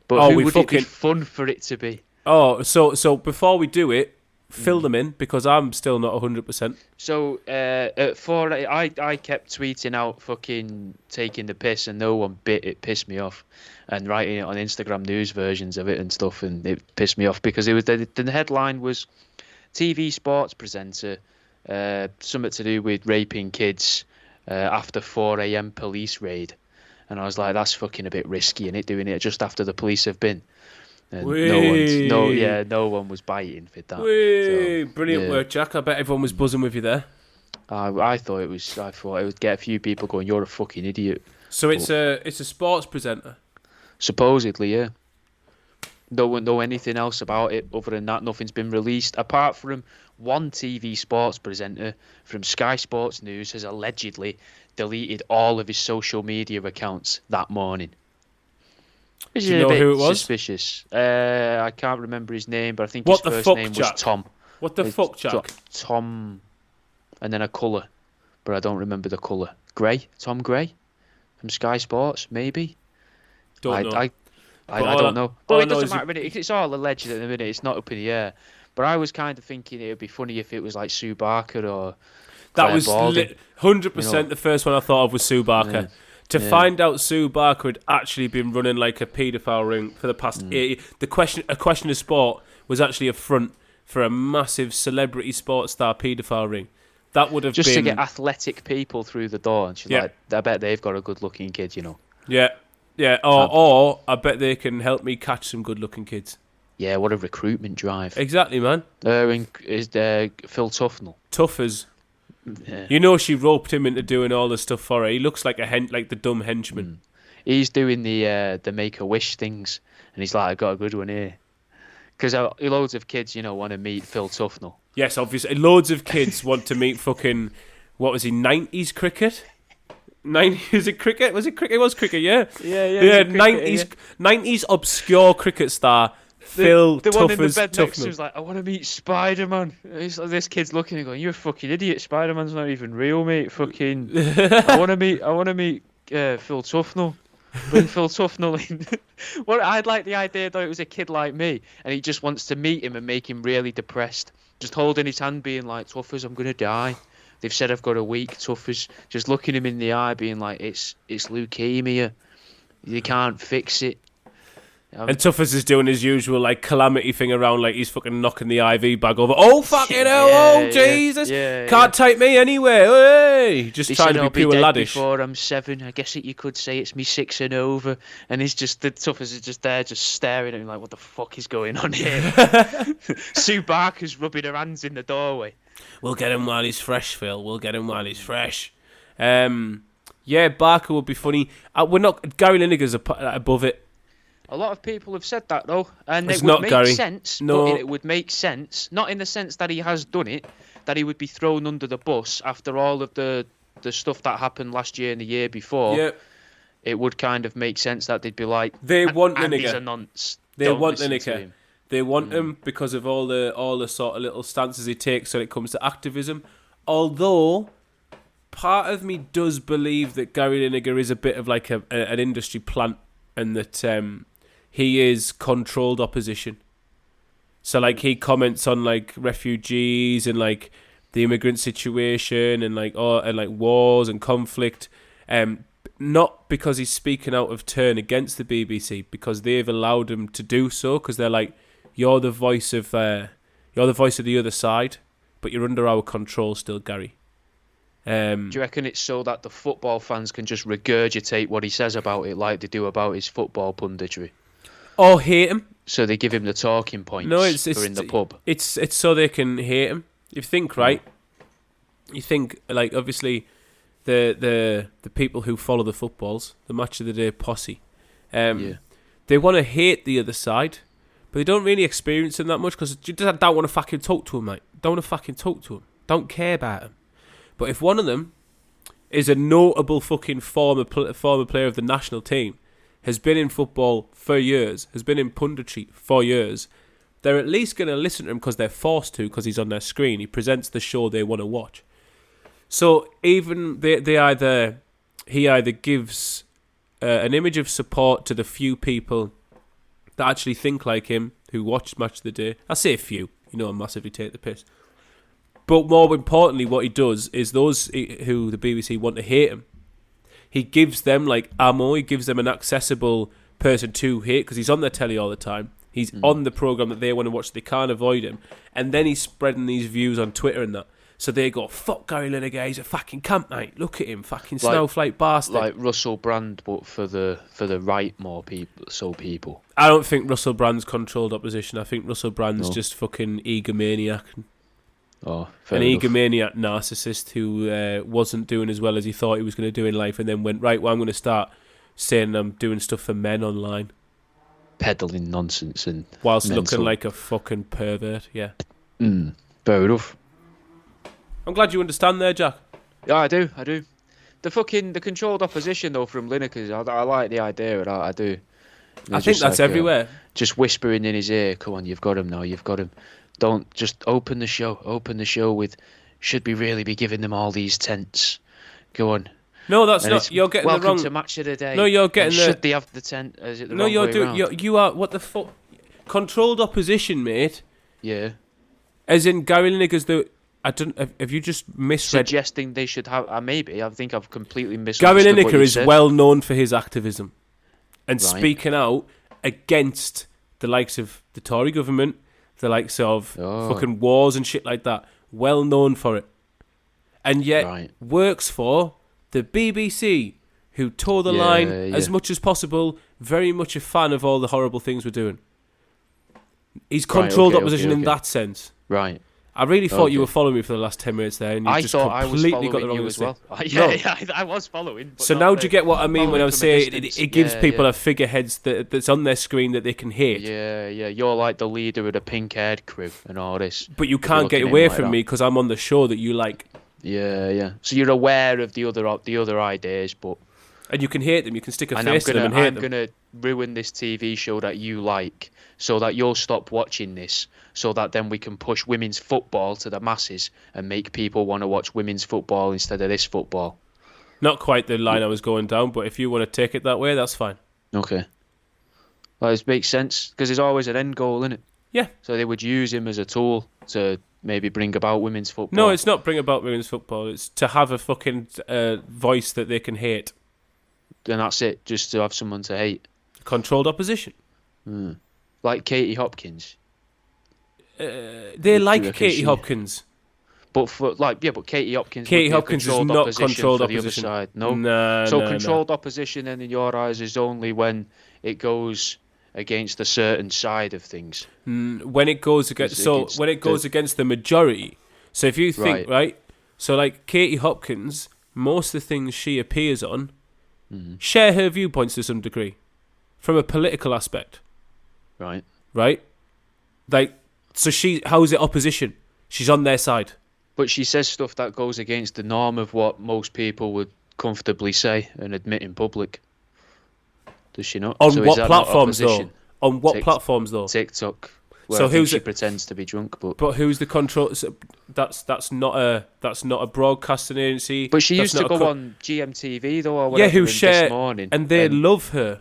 But
Oh,
who
we
would it be
fucking.
fun for it to be?
Oh, so before we do it, fill them in because I'm still not 100%.
So at 4, I kept tweeting out fucking taking the piss, and no one bit. It pissed me off, and writing it on Instagram news versions of it and stuff, and it pissed me off because it was the headline was TV sports presenter, something to do with raping kids after 4 a.m. police raid, and I was like, that's fucking a bit risky, and doing it just after the police have been. And no one was biting for that.
Whee!
So,
Brilliant
yeah.
work, Jack. I bet everyone was buzzing with you there.
I thought it would get a few people going, you're a fucking idiot.
So it's a sports presenter.
Supposedly, yeah. No one know anything else about it other than that. Nothing's been released apart from one TV sports presenter from Sky Sports News has allegedly deleted all of his social media accounts that morning. Which
Do you
is
know
a bit
who it was?
suspicious. I can't remember his name, but I think
What
his
the
first
fuck,
name
Jack?
was Tom.
What the fuck, Jack?
Tom, and then a colour, but I don't remember the colour. Gray, Tom Gray, from Sky Sports, maybe.
Don't know.
I don't know. But
all I
it
know
doesn't
is
matter. It's all alleged at the minute. It's not up in the air. But I was kind of thinking it would be funny if it was like Sue Barker or
That
Claire
was
Baldwin.
100% the first one I thought of was Sue Barker.
Yeah.
To
Yeah.
find out Sue Barker had actually been running like a paedophile ring for the past 80... A question of sport was actually a front for a massive celebrity sports star paedophile ring. That would have
Just
been...
to get athletic people through the door. And she's
Yeah.
like, I bet they've got a good-looking kid, you know.
Yeah. Yeah, or I bet they can help me catch some good-looking kids.
Yeah, what a recruitment drive.
Exactly, man.
Is Phil Tufnell.
Tough as...
Yeah.
You know she roped him into doing all the stuff for her. He looks like like the dumb henchman.
He's doing the Make-A-Wish things, and he's like, I got a good one here. Because loads of kids, want to meet Phil Tufnell.
Yes, obviously. Loads of kids want to meet fucking... What was he, 90s cricket? 90s, is it cricket? Was it cricket? It was cricket, yeah. Yeah, 90s obscure cricket star Phil
the one in the bed
Tufnell.
next to him was like, I want to meet Spider-Man. This kid's looking and going, you're a fucking idiot. Spider-Man's not even real, mate. Fucking, I want to meet Phil Tufnell. Bring Phil Tufnell in. Well, I'd like the idea though it was a kid like me, and he just wants to meet him and make him really depressed. Just holding his hand, being like, Tuffers, I'm gonna die. They've said I've got a week, Tuffers. Just looking him in the eye, being like, it's leukemia. You can't fix it.
And Tuffers is doing his usual like calamity thing around, like he's fucking knocking the IV bag over. Oh fucking hell! Oh Jesus! Can't take me anywhere. Hey! Just trying to be pure
dead
laddish.
Before I'm 7, I guess you could say it's me 6 and over. And he's just the Tuffers is just there, just staring at him like, what the fuck is going on here? Sue Barker's rubbing her hands in the doorway.
We'll get him while he's fresh, Phil. We'll get him while he's fresh. Yeah, Barker would be funny. We're not. Gary Lineker's above it.
A lot of people have said that though, and
It's
it would
not
make
Gary.
sense.
No.
But it would make sense, not in the sense that he has done it, that he would be thrown under the bus after all of the stuff that happened last year and the year before.
Yeah.
It would kind of make sense that they'd be like,
They want
Andy's
Lineker.
a nonce.
They
Don't
want
listen to
Lineker.
him."
They want him because of all the sort of little stances he takes when it comes to activism. Although, part of me does believe that Gary Lineker is a bit of like an industry plant, and that he is controlled opposition. So like he comments on like refugees and like the immigrant situation and like wars and conflict, not because he's speaking out of turn against the BBC, because they've allowed him to do so, because they're like, you're the voice of the other side, but you're under our control still, Gary.
Do you reckon it's so that the football fans can just regurgitate what he says about it, like they do about his football punditry?
Or hate him.
So they give him the talking points.
No, it's
for in the pub.
It's so they can hate him. You think, right? You think, like, obviously the people who follow the footballs, the match of the day posse, they want to hate the other side, but they don't really experience him that much because you just don't want to fucking talk to him, mate. Don't want to fucking talk to him. Don't care about him. But if one of them is a notable fucking former player of the national team, has been in football for years, has been in punditry for years, they're at least going to listen to him because they're forced to, because he's on their screen. He presents the show they want to watch. So even he either gives an image of support to the few people that actually think like him, who watch Match of the Day. I say few, I massively take the piss. But more importantly, what he does is those who the BBC want to hate him, he gives them like ammo, he gives them an accessible person to hate because he's on their telly all the time. He's on the programme that they want to watch, they can't avoid him. And then he's spreading these views on Twitter and that. So they go, fuck Gary Lineker, he's a fucking camp mate. Look at him, fucking snowflake bastard.
Like Russell Brand, but for the right more people.
I don't think Russell Brand's controlled opposition. I think Russell Brand's just fucking egomaniac.
Oh,
an egomaniac narcissist who wasn't doing as well as he thought he was going to do in life and then went, right, well, I'm going to start saying I'm doing stuff for men online.
Peddling nonsense and
whilst looking like a fucking pervert, yeah.
Fair enough.
I'm glad you understand there, Jack.
Yeah, I do. The controlled opposition though from Lineker's, I like the idea of that. I do.
I think that's everywhere.
Just whispering in his ear, "Come on, you've got him now. You've got him. Don't just open the show. Open the show with, should we really be giving them all these tents? Go on."
No, that's not. You're getting the wrong.
Welcome to Match of the Day.
No, you're getting the.
Should they have the tent? Is it the
no,
wrong
you're
way
doing.
around?
You are what the fuck? Controlled opposition, mate.
Yeah.
As in Gary Lineker's the. I don't. Have you just misread?
Suggesting they should have. Maybe I think I've completely
Gary
misunderstood.
Lineker is well known for his activism, and
Right.
speaking out against the likes of the Tory government, the likes of fucking wars and shit like that. Well known for it, and yet works for the BBC, who toe the line as much as possible. Very much a fan of all the horrible things we're doing. He's controlled opposition in that sense.
Right.
I really thought you were following me for the last 10 minutes there, and you just completely got the wrong
as well. I was following.
So now do you get what I mean when I say it gives people a figureheads that's on their screen that they can hate?
Yeah. You're like the leader of the pink-haired crew and all this.
But you can't get away from me because I'm on the show that you like.
Yeah. So you're aware of the other ideas, but...
And you can hate them. You can stick a face to them and hate them.
I'm going to ruin this TV show that you like so that you'll stop watching this, so that then we can push women's football to the masses and make people want to watch women's football instead of this football.
Not quite the line I was going down, but if you want to take it that way, that's fine.
Okay. Well, it makes sense, because there's always an end goal, isn't it?
Yeah.
So they would use him as a tool to maybe bring about women's football.
No, it's not bring about women's football. It's to have a fucking voice that they can hate.
And that's it, just to have someone to hate.
Controlled opposition.
Like Katie Hopkins.
They like Katie Hopkins.
But but Katie Hopkins.
Katie Hopkins is not controlled
for
opposition.
The other side. No.
No.
Controlled opposition, then in your eyes, is only when it goes against a certain side of things.
When it goes against the majority. So if you think right, so like Katie Hopkins, most of the things she appears on share her viewpoints to some degree, from a political aspect. Right. Like, so how's it opposition? She's on their side.
But she says stuff that goes against the norm of what most people would comfortably say and admit in public. Does she not?
On what platforms though? On what platforms though?
TikTok.
So
she pretends to be drunk,
but who's the control? So that's not a broadcasting agency.
But she used to go on GMTV though, or whatever.
Who share
This Morning,
and they love her.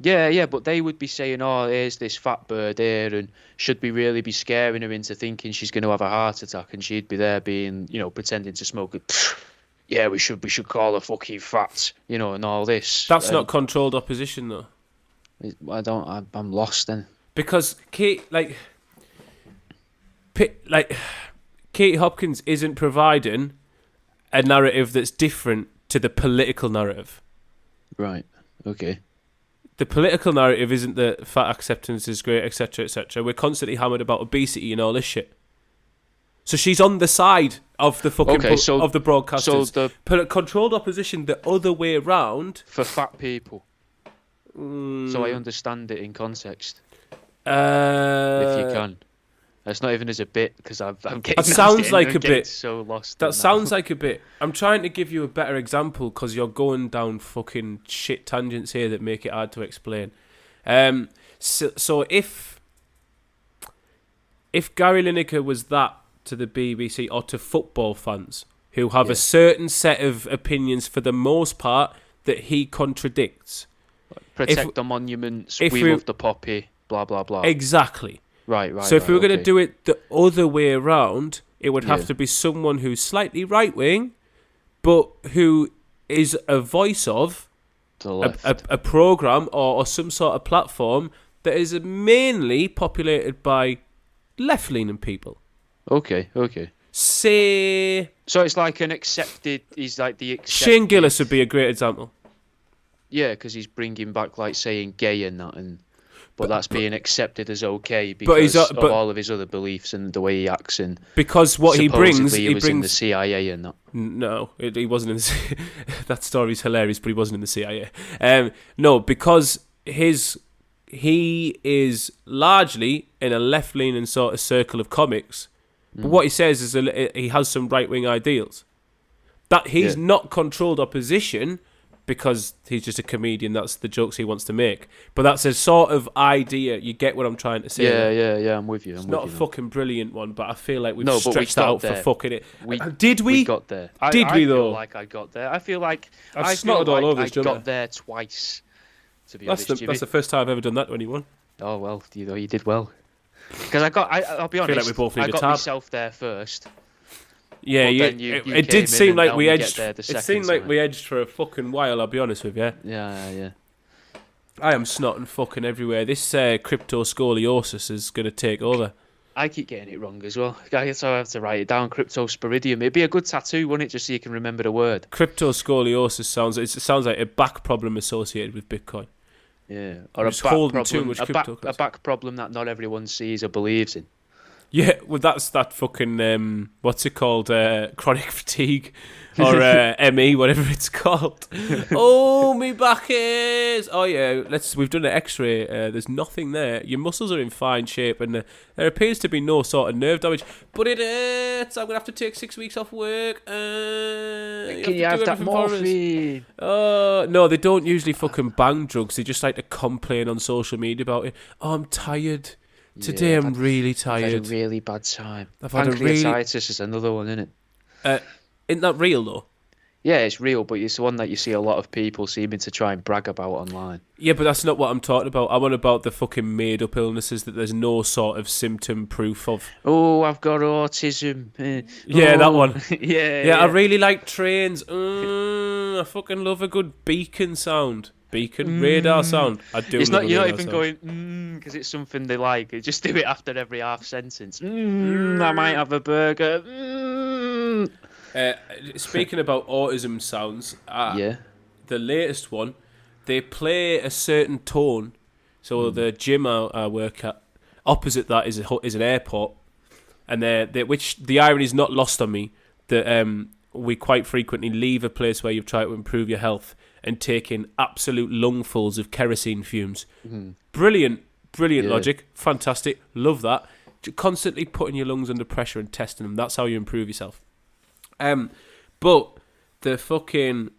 Yeah, but they would be saying, "Oh, here's this fat bird here, and should we really be scaring her into thinking she's going to have a heart attack?" And she'd be there being, pretending to smoke it. Yeah, we should call her fucking fat, and all this.
That's not controlled opposition though.
I'm lost then.
Because Katie Hopkins isn't providing a narrative that's different to the political narrative.
Right. Okay.
The political narrative isn't that fat acceptance is great, etc., etc. We're constantly hammered about obesity and all this shit. So she's on the side of the fucking of the broadcasters.
So the
controlled opposition the other way around
for fat people. So I understand it in context. If you can. It's not even as a bit, because I'm getting...
That sounds like a bit.
So lost.
That sounds like a bit. I'm trying to give you a better example, because you're going down fucking shit tangents here that make it hard to explain. So if Gary Lineker was that to the BBC or to football fans, who have a certain set of opinions for the most part that he contradicts.
Protect the monuments, we love the poppy, blah, blah, blah.
Exactly.
Right.
So if we were going to do it the other way around, it would have to be someone who's slightly right-wing, but who is a voice of a program or some sort of platform that is mainly populated by left-leaning people.
Okay.
Say...
So it's like he's like the accepted...
Shane Gillis would be a great example.
Yeah, because he's bringing back, like, saying gay and that, but that's being accepted as okay because of all of his other beliefs and the way he acts and...
Because what he brings...
He was in the CIA and that.
No, he wasn't in the... That story's hilarious, but he wasn't in the CIA. No, because he is largely in a left-leaning sort of circle of comics, but what he says is he has some right-wing ideals. That he's not controlled opposition... because he's just a comedian, that's the jokes he wants to make. But that's a sort of idea. You get what I'm trying to say?
Yeah, I'm with you.
It's not a fucking brilliant one, but I feel like we've
but
stretched that out
there.
for fucking it.
Did we? We got there.
Did we, though?
I feel like I got there. I feel like
I
got there twice, to be honest, Jimmy.
That's the first time I've ever done that to anyone.
Oh, well, you did well. Because I'll be honest,
I feel like we both need
I got myself there first.
Yeah, it did seem like we edged. It seemed like we edged for a fucking while. I'll be honest with you.
Yeah.
I am snotting fucking everywhere. This crypto scoliosis is going to take over.
I keep getting it wrong as well. I guess I have to write it down. Cryptosporidium. It'd be a good tattoo, wouldn't it? Just so you can remember the word.
Crypto scoliosis sounds like a back problem associated with Bitcoin.
Yeah, or
a
back problem that not everyone sees or believes in.
Yeah, well, that's that fucking what's it called? Chronic fatigue, or ME, whatever it's called. Oh, me back is. Oh yeah, we've done an X-ray. There's nothing there. Your muscles are in fine shape, and there appears to be no sort of nerve damage. But it hurts. I'm gonna have to take 6 weeks off work.
Can you have that morphine?
Oh no, they don't usually fucking bang drugs. They just like to complain on social media about it. Oh, I'm tired. Today I'm really tired.
I've had a really bad time. Pancreatitis is another one, isn't it?
Isn't that real though?
Yeah, it's real, but it's the one that you see a lot of people seeming to try and brag about online.
Yeah, but that's not what I'm talking about. I'm on about the fucking made-up illnesses that there's no sort of symptom proof of.
Oh, I've got autism.
Yeah, that one.
Yeah.
I really like trains. I fucking love a good beacon sound. Beacon radar sound. I do.
It's not. You're not even going because it's something they like. You just do it after every half sentence. I might have a burger.
Speaking about autism sounds,
the
latest one, they play a certain tone. So the gym I work at, opposite that is an airport, and which the irony is not lost on me that we quite frequently leave a place where you've tried to improve your health and take in absolute lungfuls of kerosene fumes. Brilliant logic, fantastic, love that. Constantly putting your lungs under pressure and testing them. That's how you improve yourself. But the fucking...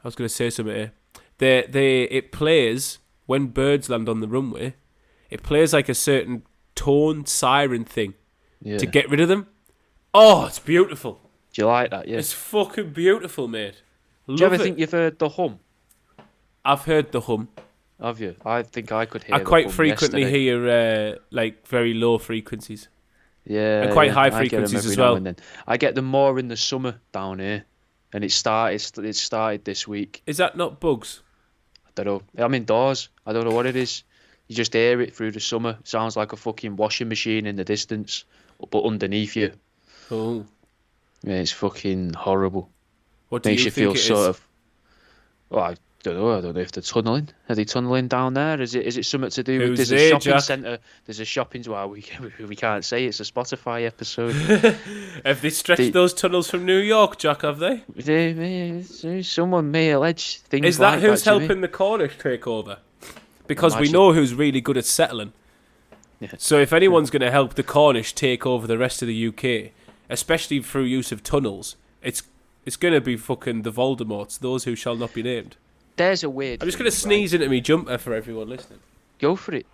I was going to say something here. It plays, when birds land on the runway, it plays like a certain tone siren thing to get rid of them. Oh, it's beautiful.
Do you like that? Yeah.
It's fucking beautiful, mate.
Do you ever think you've heard the hum?
I've heard the hum.
Have you? I think I could hear.
I quite frequently hear like very low frequencies.
Yeah,
and quite high frequencies as well.
I get them more in the summer down here, and it started this week.
Is that not bugs?
I don't know. I'm indoors. I don't know what it is. You just hear it through the summer. It sounds like a fucking washing machine in the distance, but underneath you.
Oh.
Yeah, it's fucking horrible.
What do
Makes
you
feel
think it
sort
is?
of. Well, I don't know. I don't know if they're tunneling. Are they tunneling down there? Is it something to do with? There's a shopping centre. There's a shopping. Well, we can't say it's a Spotify episode.
Have they stretched those tunnels from New York, Jack? Have they?
Someone may allege things.
Is that
like
who's
that,
helping the Cornish take over? Because we know who's really good at settling. Yeah. So if anyone's going to help the Cornish take over the rest of the UK, especially through use of tunnels, it's going to be fucking the Voldemorts, those who shall not be named.
There's a weird...
I'm just going to sneeze into me jumper for everyone listening.
Go for it.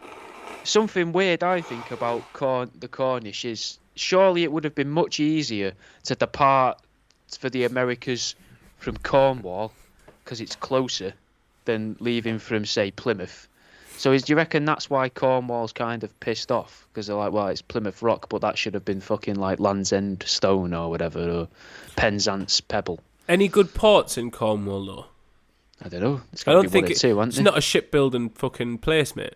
Something weird I think about the Cornish is surely it would have been much easier to depart for the Americas from Cornwall because it's closer than leaving from, say, Plymouth. So do you reckon that's why Cornwall's kind of pissed off? Because they're like, well, it's Plymouth Rock, but that should have been fucking like Land's End Stone or whatever, or Penzance Pebble.
Any good ports in Cornwall, though?
I don't know. It's
I don't think
it's
not a shipbuilding fucking place, mate.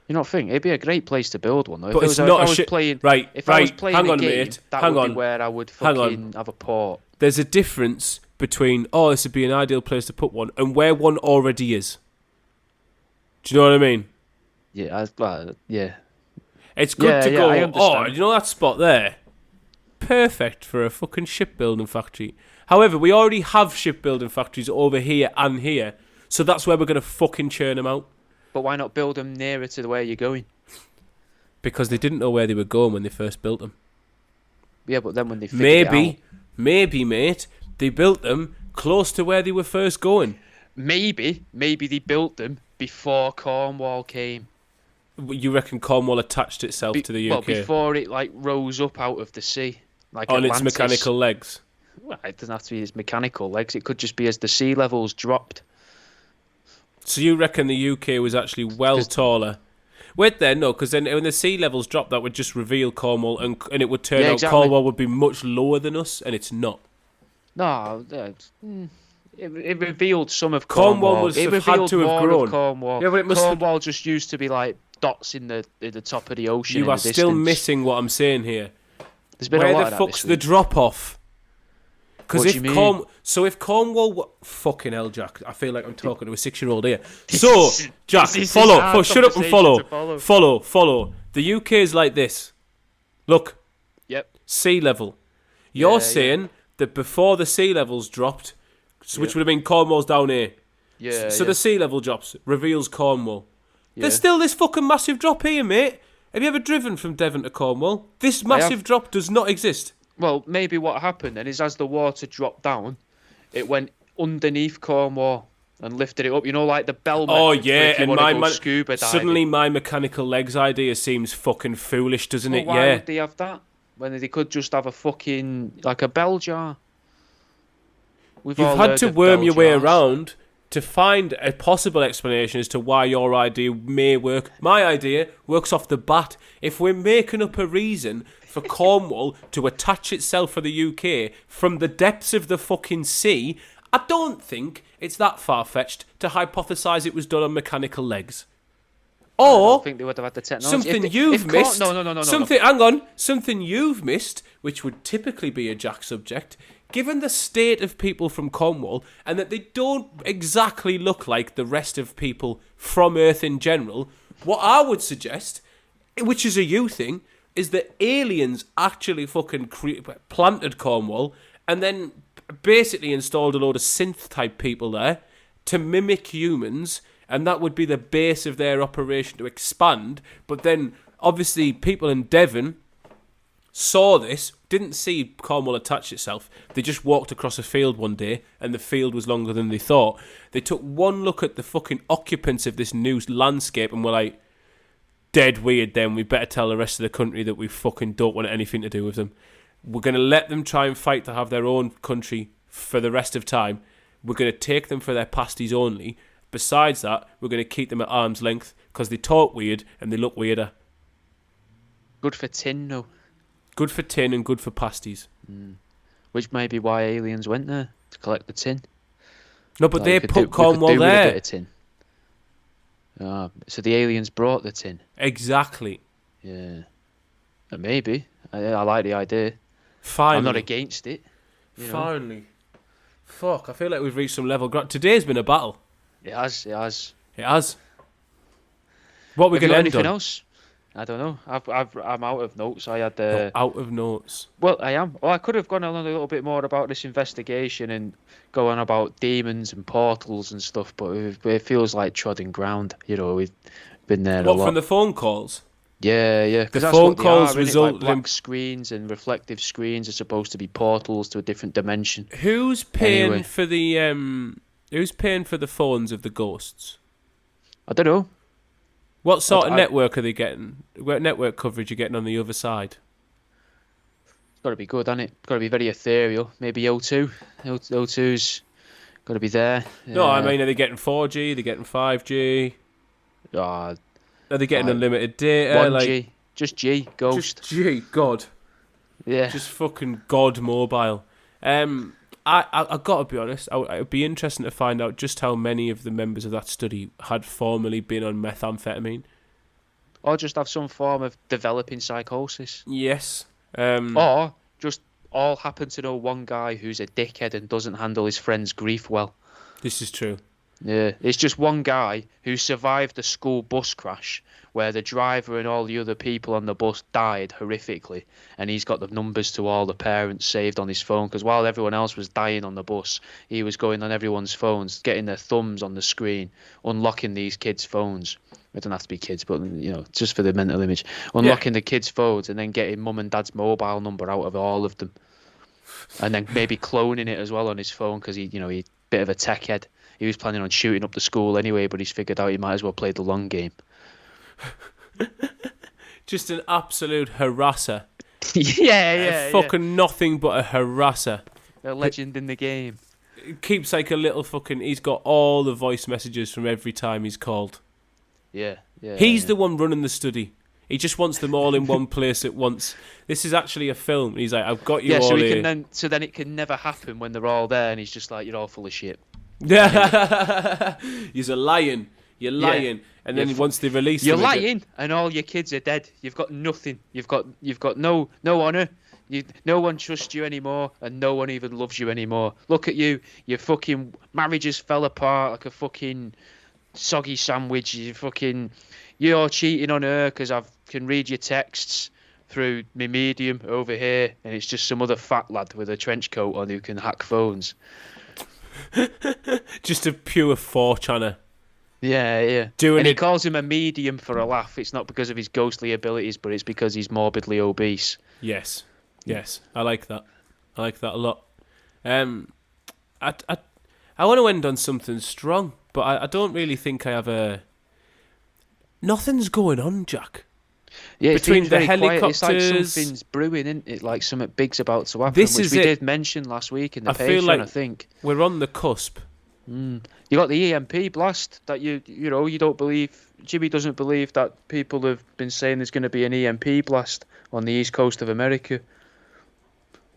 You not think it'd be a great place to build one though?
But it's not a ship. Right,
if I was playing
hang
a
on,
game,
mate.
that would be where I would fucking have a port.
There's a difference between this would be an ideal place to put one and where one already is. Do you know what I mean?
Yeah, yeah.
It's good to go.
You
know that spot there? Perfect for a fucking shipbuilding factory. However, we already have shipbuilding factories over here and here, so that's where we're gonna fucking churn them out.
But why not build them nearer to where you're going?
Because they didn't know where they were going when they first built them.
Yeah, but then when they figured it out...
Maybe, mate, they built them close to where they were first going.
Maybe they built them before Cornwall came.
You reckon Cornwall attached itself to the UK?
Well, before it rose up out of the sea, like
on
Atlantis.
its mechanical legs.
Well, it doesn't have to be its mechanical legs. It could just be as the sea levels dropped.
So you reckon the UK was actually taller? Wait there, no, because then when the sea levels drop, that would just reveal Cornwall, and it would turn out exactly. Cornwall would be much lower than us, and it's not.
No, it revealed some of
Cornwall must have had to have grown.
Cornwall. Yeah, but Cornwall just used to be like dots in the top of the ocean.
You are still missing what I'm saying here.
There's been
Where
a lot
the
of
fuck's the drop off? Because if Cornwall, fucking hell, Jack, I feel like I'm talking to a 6-year-old here. So, Jack, shut up and follow. The UK is like this. Look.
Yep.
Sea level. You're saying that before the sea levels dropped, which would have been Cornwall's down here.
Yeah.
So the sea level drops, reveals Cornwall. Yeah. There's still this fucking massive drop here, mate. Have you ever driven from Devon to Cornwall? This massive drop does not exist.
Well, maybe what happened then is as the water dropped down, it went underneath Cornwall and lifted it up. You know, like the Belmont.
Oh yeah, and
scuba diving.
Suddenly my mechanical legs idea seems fucking foolish, doesn't it?
Why would they have that when they could just have a fucking a bell jar?
You've had to worm your way around to find a possible explanation as to why your idea may work. My idea works off the bat. If we're making up a reason for Cornwall to attach itself for the UK from the depths of the fucking sea, I don't think it's that far-fetched to hypothesise it was done on mechanical legs. Or
I don't think they would have had the technology.
Something you've missed.
No.
Hang on. Something you've missed, which would typically be a Jack subject. Given the state of people from Cornwall and that they don't exactly look like the rest of people from Earth in general, what I would suggest, which is a you thing, is that aliens actually fucking planted Cornwall and then basically installed a load of synth-type people there to mimic humans, and that would be the base of their operation to expand. But then, obviously, people in Devon saw this, didn't see Cornwall attach itself. They just walked across a field one day, and the field was longer than they thought. They took one look at the fucking occupants of this new landscape and were like, dead weird then, we better tell the rest of the country that we fucking don't want anything to do with them. We're going to let them try and fight to have their own country for the rest of time. We're going to take them for their pasties only. Besides that, we're going to keep them at arm's length because they talk weird and they look weirder.
Good for tin, though.
Good for tin and good for pasties.
Which may be why aliens went there, to collect the tin.
No, but they put Cornwall there.
A bit of tin. So the aliens brought the tin.
Exactly.
Yeah. Maybe. I like the idea.
Finally.
I'm not against it.
Finally. Fuck, I feel like we've reached some level. Today's been a battle.
It has.
What are we going to end
anything
on?
Else? I don't know. I'm out of notes. I had
out of notes.
Well, I am. Well, I could have gone on a little bit more about this investigation and go on about demons and portals and stuff, but it feels like trodden ground. You know, we've been there a lot.
What, from the phone calls?
Yeah.
The phone calls result
in black screens and reflective screens are supposed to be portals to a different dimension.
Who's paying for the Who's paying for the phones of the ghosts?
I don't know.
What sort of network are they getting? What network coverage are you getting on the other side?
got to be good, hasn't it? Got to be very ethereal. Maybe O2. O2's got to be there.
No, I mean, are they getting 4G? Are they getting 5G?
Uh,
Are they getting
like
unlimited data?
1G. Just G. Ghost.
Just G, God.
Yeah.
Just fucking God mobile. I gotta be honest, it'd be interesting to find out just how many of the members of that study had formerly been on methamphetamine.
Or just have some form of developing psychosis.
Yes.
Or just all happen to know one guy who's a dickhead and doesn't handle his friend's grief well.
This is true.
Yeah, it's just one guy who survived the school bus crash where the driver and all the other people on the bus died horrifically, and he's got the numbers to all the parents saved on his phone, because while everyone else was dying on the bus, he was going on everyone's phones, getting their thumbs on the screen, unlocking these kids' phones. It doesn't have to be kids, but just for the mental image, unlocking the kids' phones and then getting mum and dad's mobile number out of all of them, and then maybe cloning it as well on his phone, because he bit of a tech head. He was planning on shooting up the school anyway, but he's figured out he might as well play the long game.
Just an absolute harasser.
Yeah.
Fucking nothing but a harasser.
A legend in the game.
It keeps like a little fucking... He's got all the voice messages from every time he's called.
Yeah.
He's the one running the study. He just wants them all in one place at once. This is actually a film. He's like, I've got you all here.
So then it can never happen when they're all there, and he's just like, you're all full of shit.
Yeah, he's a lion. You're lying, and then once they release,
you're lying, and all your kids are dead. You've got nothing. You've got no honour. No one trusts you anymore, and no one even loves you anymore. Look at you. Your fucking marriages fell apart like a fucking soggy sandwich. You're cheating on her because I can read your texts through my medium over here, and it's just some other fat lad with a trench coat on who can hack phones.
Just a pure 4chaner.
Yeah. He calls him a medium for a laugh. It's not because of his ghostly abilities, but it's because he's morbidly obese.
Yes. I like that. I like that a lot. I want to end on something strong, but I don't really think I have a... Nothing's going on, Jack.
Yeah,
between the helicopters,
quiet. It's like something's brewing, isn't it? Like something big's about to happen, which we did mention last week in the Patreon, I think.
We're on the cusp.
You got the EMP blast that you don't believe. Jimmy doesn't believe that people have been saying there's going to be an EMP blast on the east coast of America.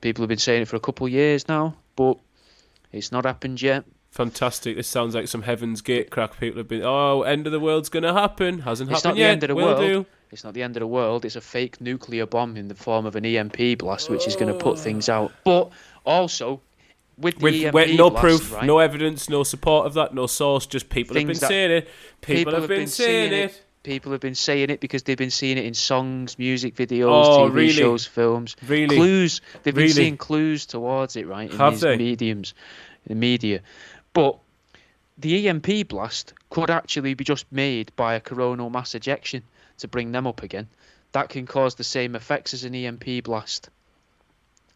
People have been saying it for a couple of years now, but it's not happened yet.
Fantastic. This sounds like some Heaven's Gate crack. People have been, end of the world's going to happen. Hasn't happened
not
yet.
The end of the world.
Do.
It's not the end of the world. It's a fake nuclear bomb in the form of an EMP blast, which is going to put things out. But also, with the EMP
no
blast,
proof,
right?
No evidence, no support of that, no source, just people have been saying it. People have been saying it.
People have been saying it because they've been seeing it in songs, music videos, TV shows, films.
Really?
Clues. They've been seeing clues towards it, right? In these mediums, in the media. But the EMP blast could actually be just made by a coronal mass ejection to bring them up again. That can cause the same effects as an EMP blast.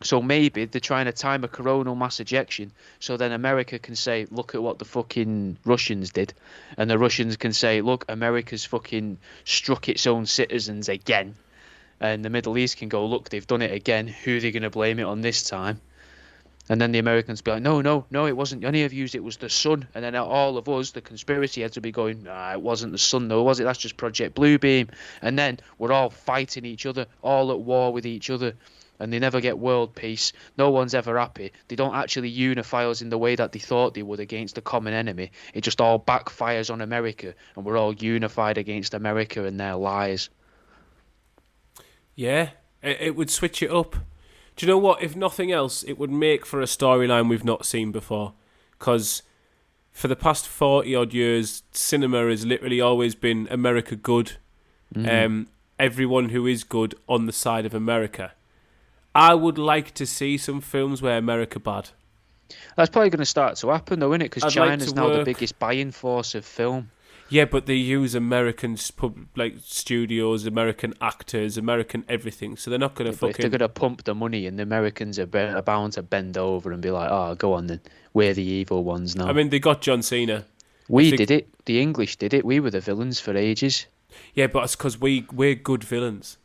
So maybe they're trying to time a coronal mass ejection so then America can say, look at what the fucking Russians did. And the Russians can say, look, America's fucking struck its own citizens again. And the Middle East can go, look, they've done it again. Who are they going to blame it on this time? And then the Americans be like, no, it wasn't any of you, it was the sun. And then all of us, the conspiracy heads, would be going, nah, it wasn't the sun though, was it? That's just Project Bluebeam. And then we're all fighting each other, all at war with each other. And they never get world peace. No one's ever happy. They don't actually unify us in the way that they thought they would against the common enemy. It just all backfires on America. And we're all unified against America and their lies.
Yeah, it would switch it up. Do you know what? If nothing else, it would make for a storyline we've not seen before. Because for the past 40-odd years, cinema has literally always been America good. Everyone who is good on the side of America. I would like to see some films where America bad.
That's probably going to start to happen, though, isn't it? Because China's now the biggest buying force of film.
Yeah, but they use American studios, American actors, American everything, so they're not going to fucking...
If they're going to pump the money, and the Americans are bound to bend over and be like, oh, go on then, we're the evil ones now.
I mean, they got John Cena.
We did it. The English did it. We were the villains for ages.
Yeah, but it's because we're good villains.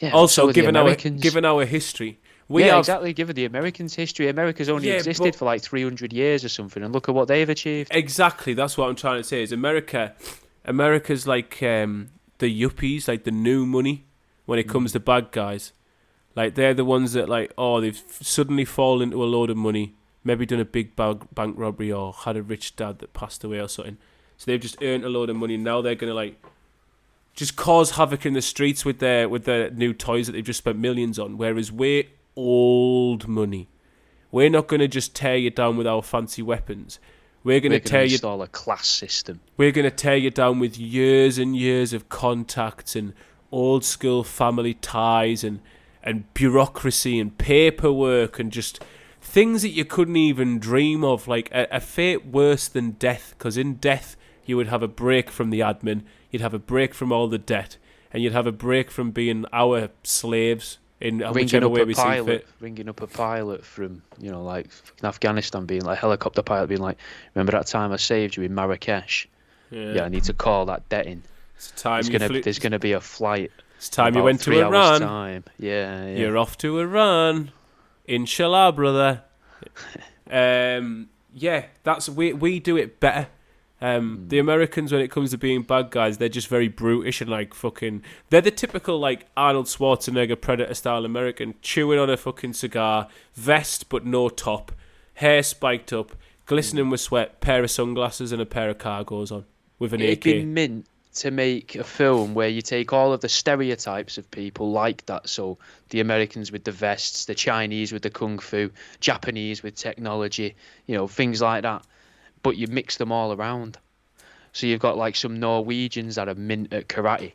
Yeah.
Also,
so are the
given
Americans.
our history, we
Yeah,
have
exactly. Given the Americans' history, America's only
Yeah,
existed
but-
for like 300 years or something, and look at what they've achieved.
exactly. That's what I'm trying to say. Is America's like the yuppies, like the new money when it comes to bad guys. Like they're the ones that like they've suddenly fallen into a load of money, maybe done a big bank robbery or had a rich dad that passed away or something. So they've just earned a load of money. Now they're gonna like just cause havoc in the streets with their new toys that they've just spent millions on. Whereas we're old money. We're not gonna just tear you down with our fancy weapons. We're gonna
install a class system.
We're gonna tear you down with years and years of contacts and old school family ties and bureaucracy and paperwork and just things that you couldn't even dream of, like a fate worse than death, because in death you would have a break from the admin, you'd have a break from all the debt, and you'd have a break from being our slaves in whichever way we see fit.
Ringing up a pilot from, like Afghanistan, being like helicopter pilot, being like, remember that time I saved you in Marrakesh? Yeah, I need to call that debt in. There's gonna be a flight.
It's time you went to Iran.
Time. Yeah.
You're off to Iran. Inshallah, brother. Yeah, we do it better. The Americans, when it comes to being bad guys, they're just very brutish and like fucking. They're the typical like Arnold Schwarzenegger Predator style American, chewing on a fucking cigar, vest but no top, hair spiked up, glistening with sweat, pair of sunglasses and a pair of cargos on with an AK.
It'd be mint to make a film where you take all of the stereotypes of people like that. So the Americans with the vests, the Chinese with the kung fu, Japanese with technology, things like that. But you mix them all around. So you've got like some Norwegians that are mint at karate,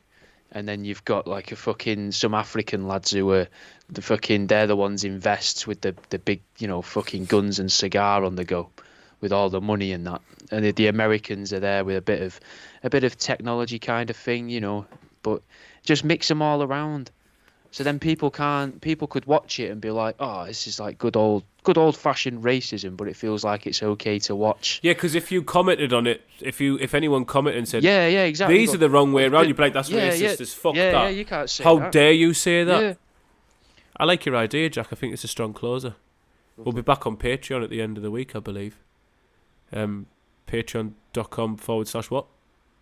and then you've got like some African lads who are they're the ones in vests with the big, fucking guns and cigar on the go, with all the money and that. And the Americans are there with a bit of technology kind of thing, but just mix them all around. So then people could watch it and be like, oh, this is like good old fashioned racism, but it feels like it's okay to watch.
Yeah, because if you commented on it, if anyone commented and said,
yeah, exactly,
these are the wrong way around, you'd be like, that's racist as fuck.
Yeah, you can't say
How
that.
dare you say that?
Yeah.
I like your idea, Jack. I think it's a strong closer. We'll be back on Patreon at the end of the week, I believe. Patreon.com/what?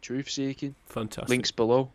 Truth seeking.
Fantastic.
Links below.